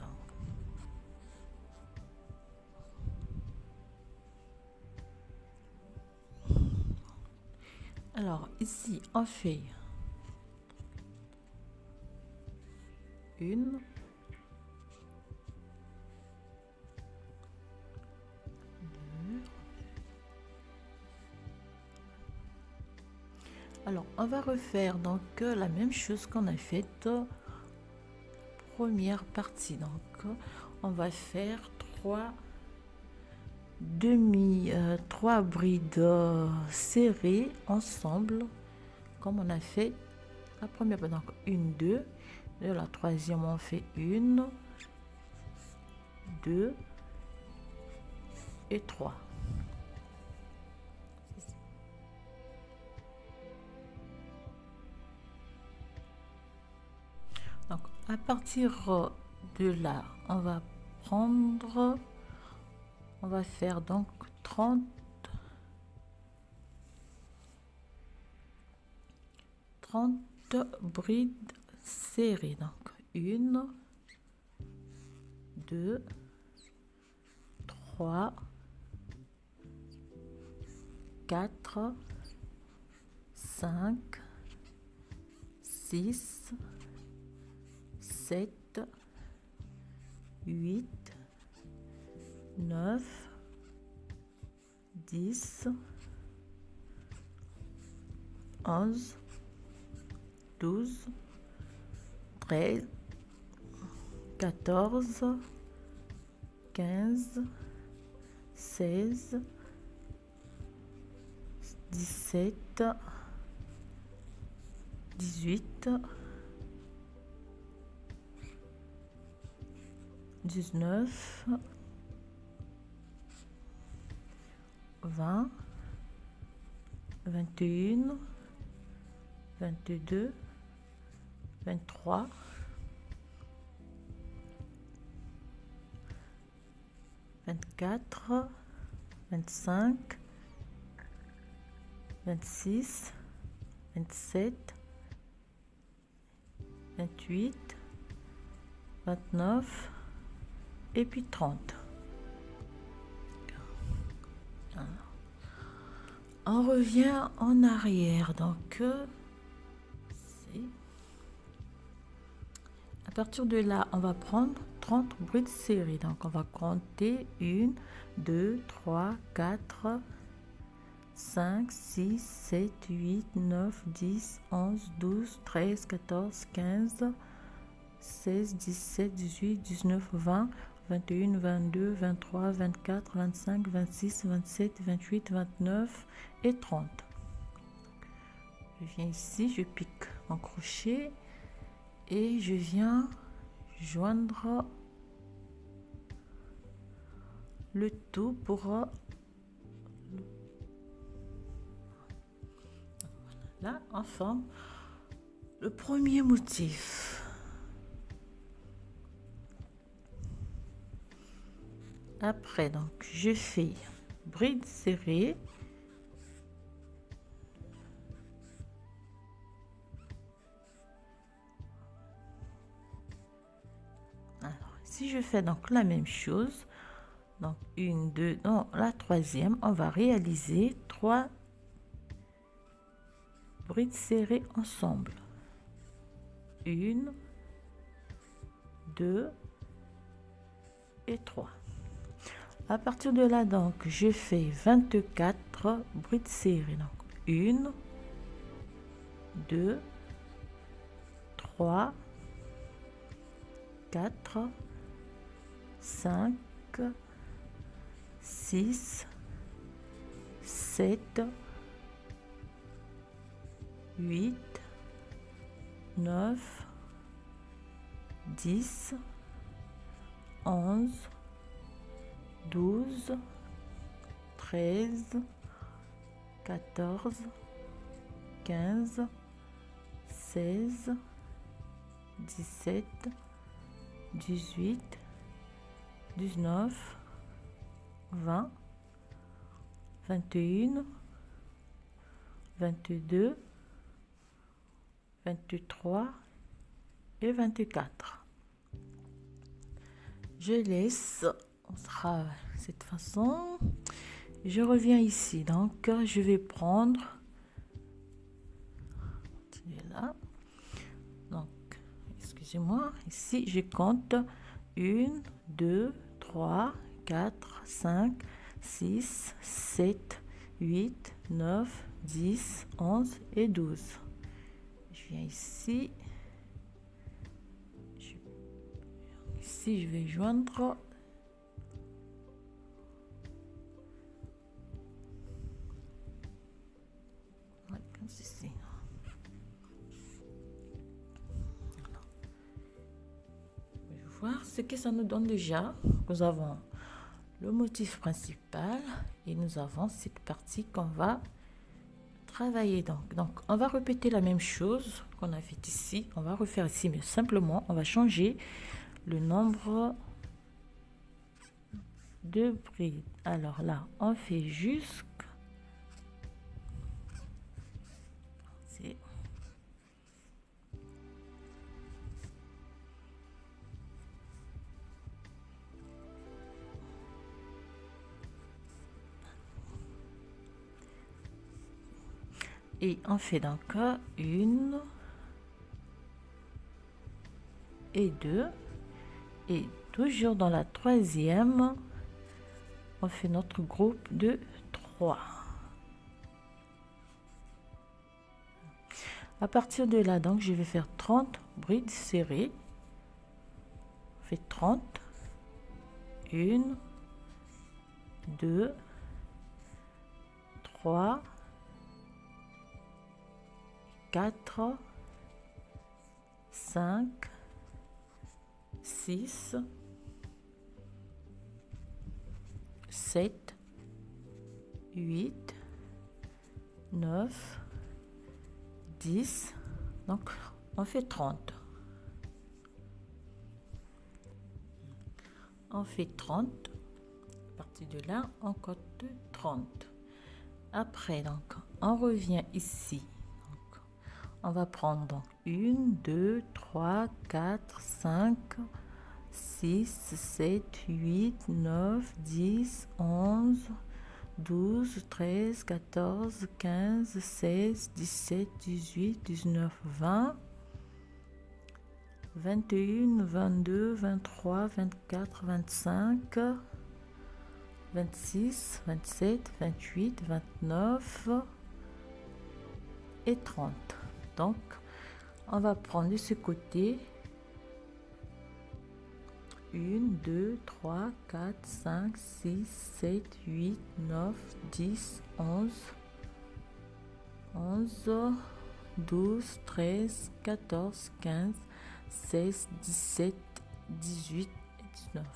Alors ici on fait une, deux. Alors on va refaire donc la même chose qu'on a faite première partie. Donc on va faire trois brides serrées ensemble comme on a fait la première. Donc une, deux, et la troisième on fait une, deux et trois. Donc à partir de là on va prendre, on va faire donc 30 brides serrées. Donc une, deux, trois, quatre, cinq, six, 7, 8, 9, 10, 11, 12, 13, 14, 15, 16, 17, 18, 19, 20, 21, 22, 23, 24, 25, 26, 27, 28, 29 et puis 30. Alors, on revient en arrière, donc à partir de là on va prendre 30 brides serrées, donc on va compter 1 2 3 4 5 6 7 8 9 10 11 12 13 14 15 16 17 18 19 20 21 22 23 24 25 26 27 28 29 et 30. Je viens ici, je pique mon crochet et je viens joindre le tout pour là on forme le premier motif. Après, donc je fais bride serrée, alors si je fais donc la même chose, donc une, deux, dans la troisième on va réaliser 3 brides serrées ensemble, 1 2 et 3. À partir de là, donc je fais 24 brides serrées, donc 1 2 3 4 5 6 7 8 9 10 11 12 13 14 15 16 17 18 19 20 21 22 23 et 24. Je laisse, on sera de cette façon. Je reviens ici, donc je vais prendre là, donc excusez-moi, ici je compte 1 2 3 4 5 6 7 8 9 10 11 et 12. Je viens ici, ici je vais joindre comme ceci. Je vais voir ce que ça nous donne déjà. Nous avons le motif principal et nous avons cette partie qu'on va travailler. Donc on va répéter la même chose qu'on a fait ici, on va refaire ici, mais simplement on va changer le nombre de brides. Alors là on fait jusqu'à et on fait donc 1 et 2 et toujours dans la troisième on fait notre groupe de 3. À partir de là, donc, je vais faire 30 brides serrées. On fait 30. 1, 2, 3, 4, 5, 6, 7, 8, 9, 10. Donc, on fait 30. On fait 30. À partir de là, on compte 30. Après, donc, on revient ici. Donc, on va prendre donc 1, 2, 3, 4, 5, 6, 7, 8, 9, 10, 11, 12, 13, 14, 15, 16, 17, 18, 19, 20, 21, 22, 23, 24, 25, 26, 27, 28, 29 et 30. Donc, on va prendre de ce côté 1, 2, 3, 4, 5, 6, 7, 8, 9, 10, 11, 12, 13, 14, 15, 16, 17, 18 et 19.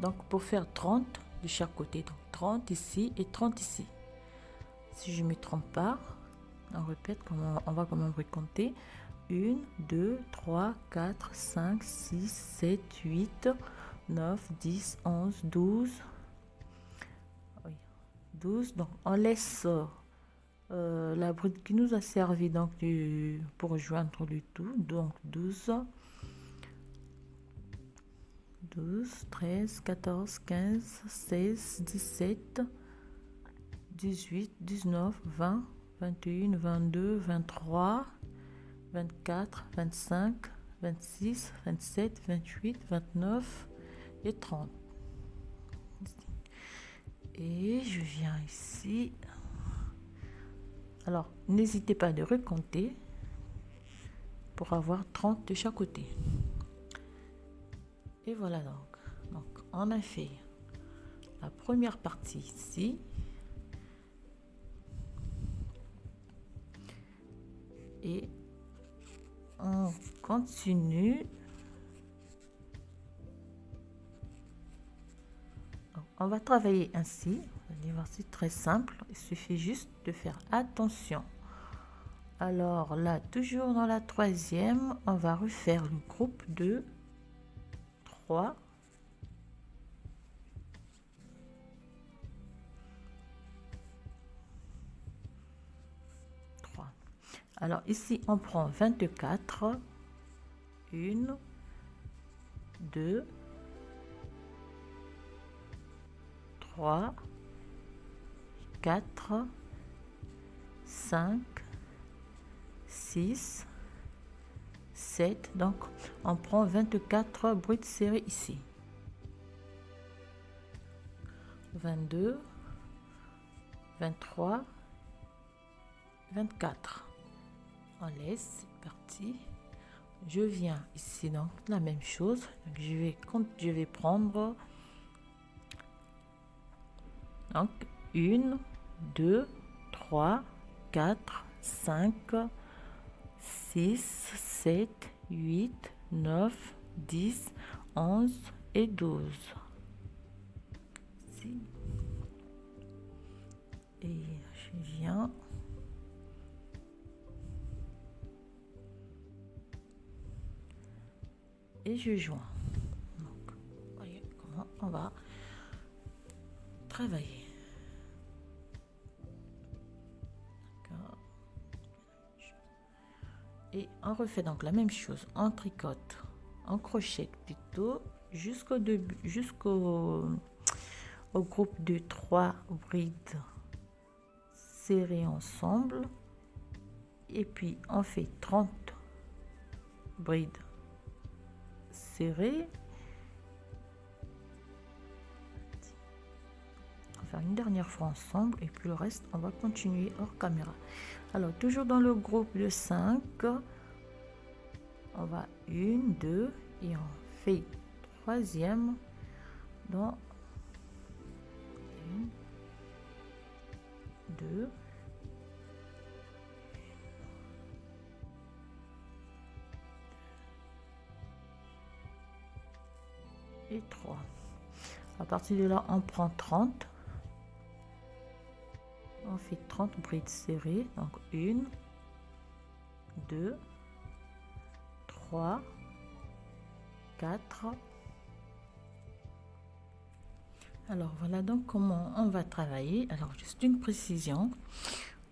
Donc, pour faire 30 de chaque côté, donc 30 ici et 30 ici. Si je ne me trompe pas, on répète, on va quand même recompter. 1, 2, 3, 4, 5, 6, 7, 8, 9, 10, 11, 12. Oui, 12. Donc, on laisse la bride qui nous a servi donc, pour joindre le tout. Donc, 12. 12, 13, 14, 15, 16, 17, 18, 19, 20, 21, 22, 23, 24, 25, 26, 27, 28, 29 et 30. Et je viens ici. Alors, n'hésitez pas de recompter pour avoir 30 de chaque côté. Et voilà donc on a fait la première partie ici. Et on continue. Donc, on va travailler ainsi. Vous allez voir, c'est très simple. Il suffit juste de faire attention. Alors là, toujours dans la troisième, on va refaire le groupe de 3. Alors ici, on prend 24, 1, 2, 3, 4, 5, 6, 7. Donc, on prend 24 brides serrées ici. 22, 23, 24. On laisse, c'est parti. Je viens ici, donc la même chose. Donc, je vais prendre donc 1, 2, 3, 4, 5, 6, 7, 8, 9, 10, 11 et 12. Ici. Et je viens. Et je joins. Donc, voyez comment on va travailler. Et on refait donc la même chose. On tricote, on crochette plutôt jusqu'au début, jusqu'au groupe de 3 brides serrées ensemble. Et puis on fait 30 brides serrées. faire une dernière fois ensemble et puis le reste on va continuer hors caméra. Alors toujours dans le groupe de 5, on va 1 2 et on fait troisième dans 1 2 et 3. À partir de là on prend 30, on fait 30 brides serrées, donc 1 2 3 4. Alors voilà donc comment on va travailler. Alors juste une précision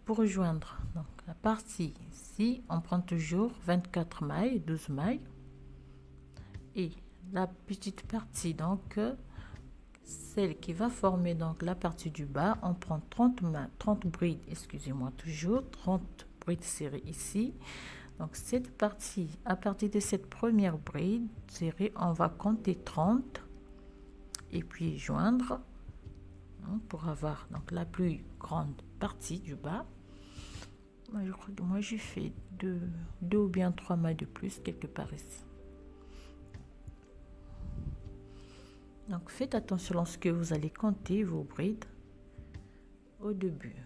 pour rejoindre donc la partie ici, on prend toujours 24 mailles, 12 mailles, et la petite partie donc celle qui va former donc la partie du bas, on prend 30 brides, excusez-moi, toujours 30 brides serrées ici. Donc cette partie, à partir de cette première bride serrée, on va compter 30 et puis joindre pour avoir donc la plus grande partie du bas. Je crois que moi j'ai fait deux ou bien 3 mailles de plus quelque part ici. Donc faites attention lorsque vous allez compter vos brides au début.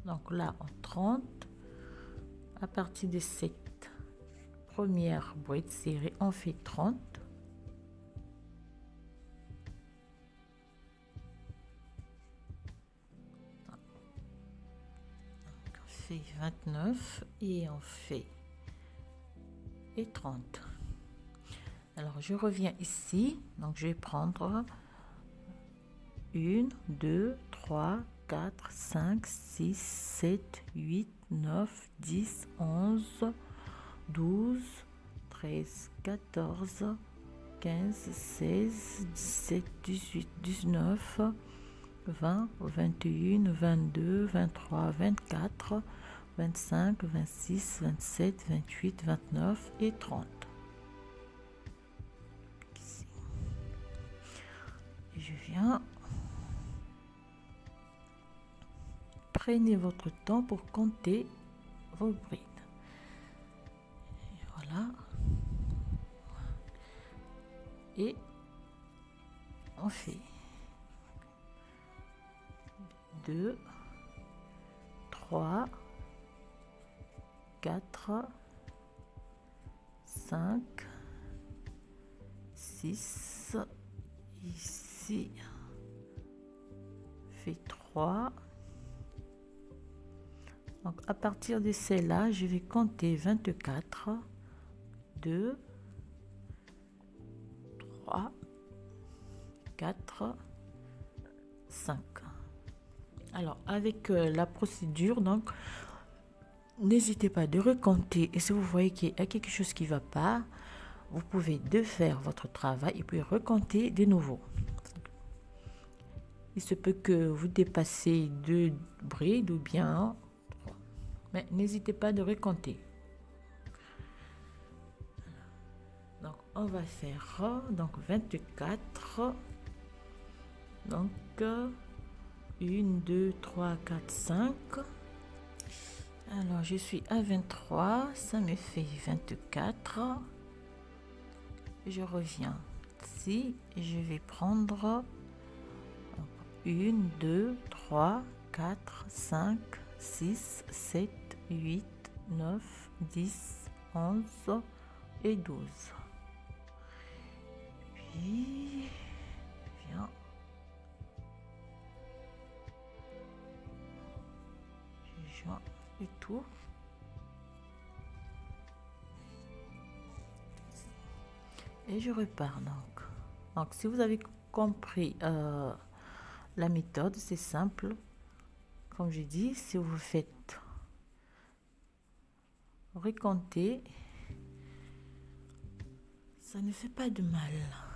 Donc là en 30, à partir de cette première bride serrée, on fait 30. On fait 29 et on fait 30. Alors je reviens ici, donc je vais prendre 1 2 3 4 5 6 7 8 9 10 11 12 13 14 15 16 17 18 19 20 21 22 23 24 25 26 27 28 29 et 30. Je viens. Prenez votre temps pour compter vos brides. Et voilà. Et on fait 2, 3, 4, 5, 6, ici, fait 3. Donc à partir de celle-là, je vais compter 24, 2, 3, 4, 5. Alors avec la procédure, donc n'hésitez pas de recompter, et si vous voyez qu'il y a quelque chose qui ne va pas, vous pouvez faire votre travail et puis recompter de nouveau. Il se peut que vous dépassez 2 brides ou bien 3, mais n'hésitez pas de recompter. Donc on va faire donc 24, donc 1 2 3 4 5. Alors je suis à 23, ça me fait 24. Je reviens ici et je vais prendre 1 2 3 4 5 6 7 8 9 10 11 et 12. Puis viens, je joins et tout. Et je repars donc si vous avez compris la méthode, c'est simple. Comme je dis, si vous faites recompter, ça ne fait pas de mal.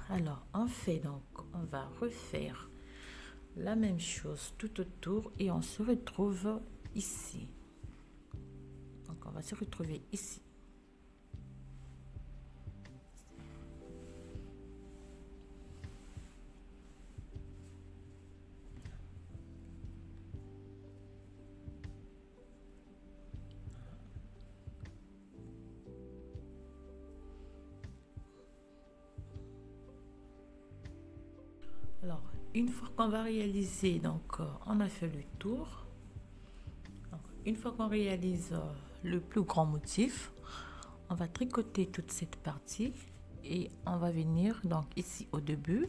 Alors on fait donc, on va refaire la même chose tout autour et on se retrouve ici. Donc on va se retrouver ici. Alors, une fois qu'on va réaliser, donc on a fait le tour. Donc, une fois qu'on réalise le plus grand motif, on va tricoter toute cette partie et on va venir donc ici au début.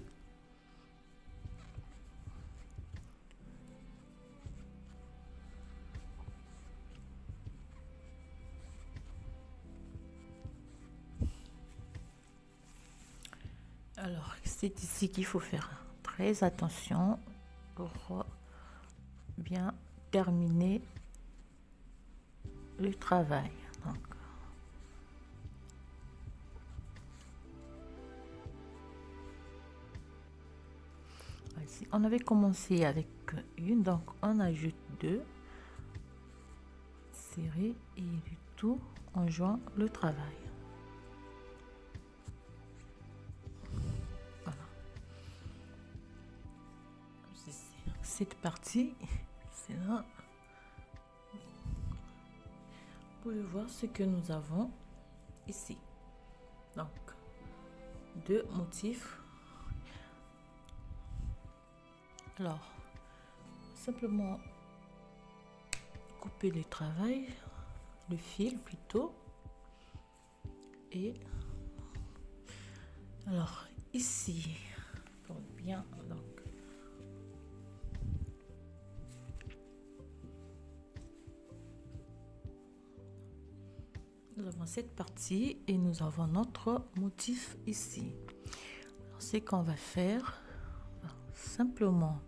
Alors, c'est ici qu'il faut faire très attention pour bien terminer le travail. Donc, ici, on avait commencé avec une, donc on ajoute deux, serré et du tout on joint le travail. Cette partie, c'est là. Vous pouvez voir ce que nous avons ici. Donc, deux motifs. Alors, simplement couper le travail, le fil plutôt. Et alors, ici, pour bien, donc, nous avons cette partie et nous avons notre motif ici. Ce qu'on va faire simplement,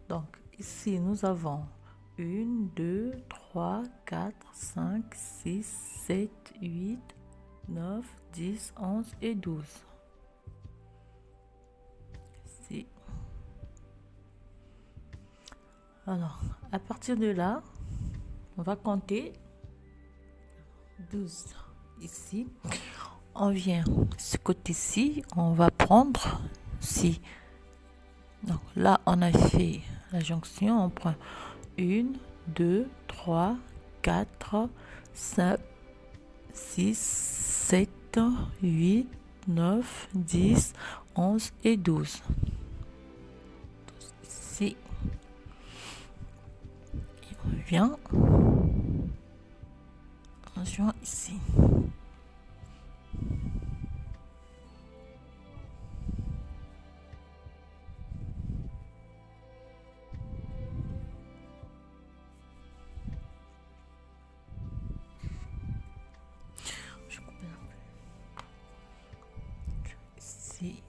donc ici nous avons 1 2 3 4 5 6 7 8 9 10 11 et 12 ici. Alors à partir de là on va compter 12 ici. On vient ce côté-ci, on va prendre si donc là on a fait la jonction, on prend 1 2 3 4 5 6 7 8 9 10 11 et 12 ici. Et on vient ici. Je coupe un peu. Ici.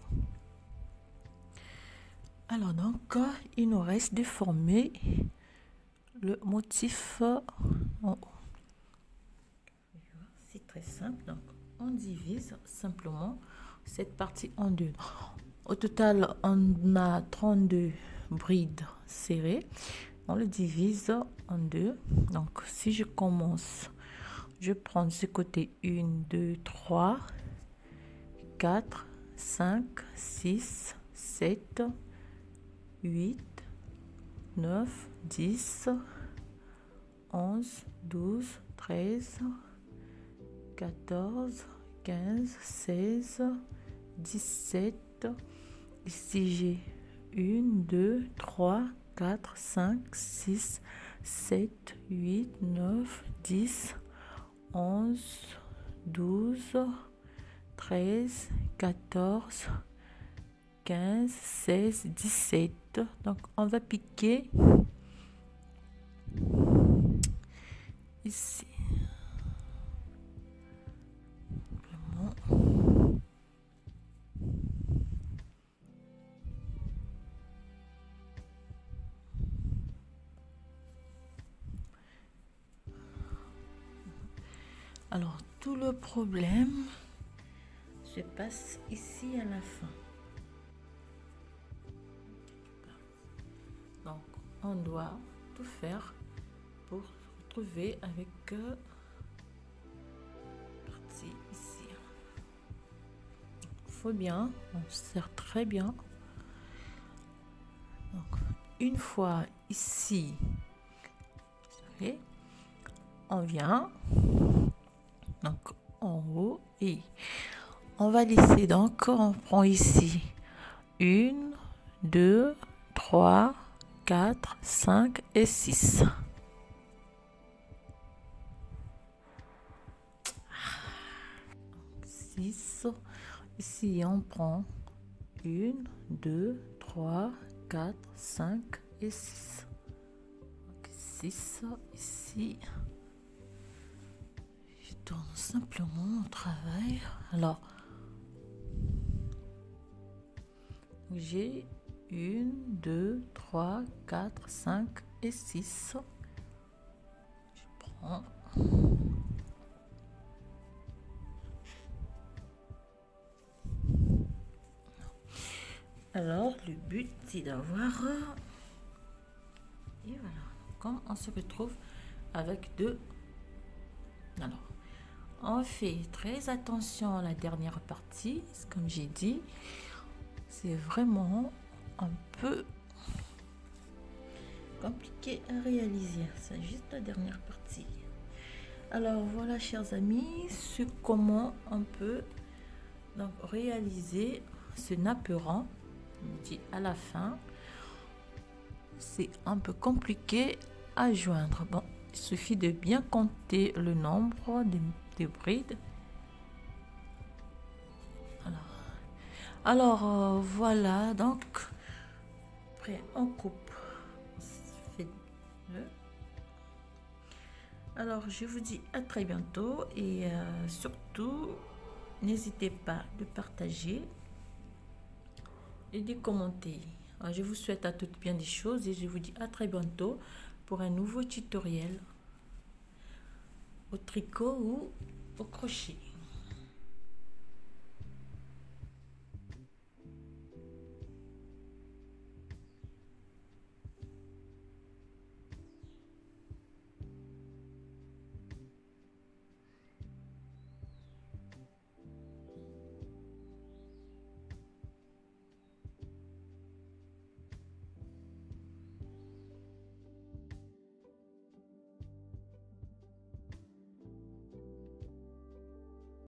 Alors donc, il nous reste de former le motif en haut. C'est très simple, donc on divise simplement cette partie en deux. Au total, on a 32 brides serrées. On le divise en deux. Donc, si je commence, je prends ce côté 1, 2, 3, 4, 5, 6, 7, 8, 9, 10, 11, 12, 13, 14, 15, 16, 17. Ici, j'ai 1, 2, 3, 4, 5, 6, 7, 8, 9, 10, 11, 12, 13, 14, 15, 16, 17. Donc, on va piquer ici. Alors, tout le problème se passe ici à la fin. Donc, on doit tout faire pour se retrouver avec partie ici. Il faut bien, on serre très bien. Donc, une fois ici, on vient donc en haut et on va laisser, donc on prend ici 1 2, 3, 4, 5 et 6. Ici, on prend 1, 2, 3, 4, 5 et 6. 6 ici. Je tourne simplement mon travail. Alors, j'ai 1, 2, 3, 4, 5 et 6. Je prends. Alors, le but, c'est d'avoir... Et voilà. Comme on se retrouve avec 2. Alors, on fait très attention à la dernière partie. Comme j'ai dit, c'est vraiment un peu compliqué à réaliser. C'est juste la dernière partie. Alors, voilà, chers amis, c'est comment on peut donc réaliser ce napperon. Dit à la fin, c'est un peu compliqué à joindre. Bon, il suffit de bien compter le nombre de brides. Alors voilà, donc après on coupe. Alors je vous dis à très bientôt et surtout n'hésitez pas de partager et de commenter. Alors, je vous souhaite à toutes bien des choses et je vous dis à très bientôt pour un nouveau tutoriel au tricot ou au crochet.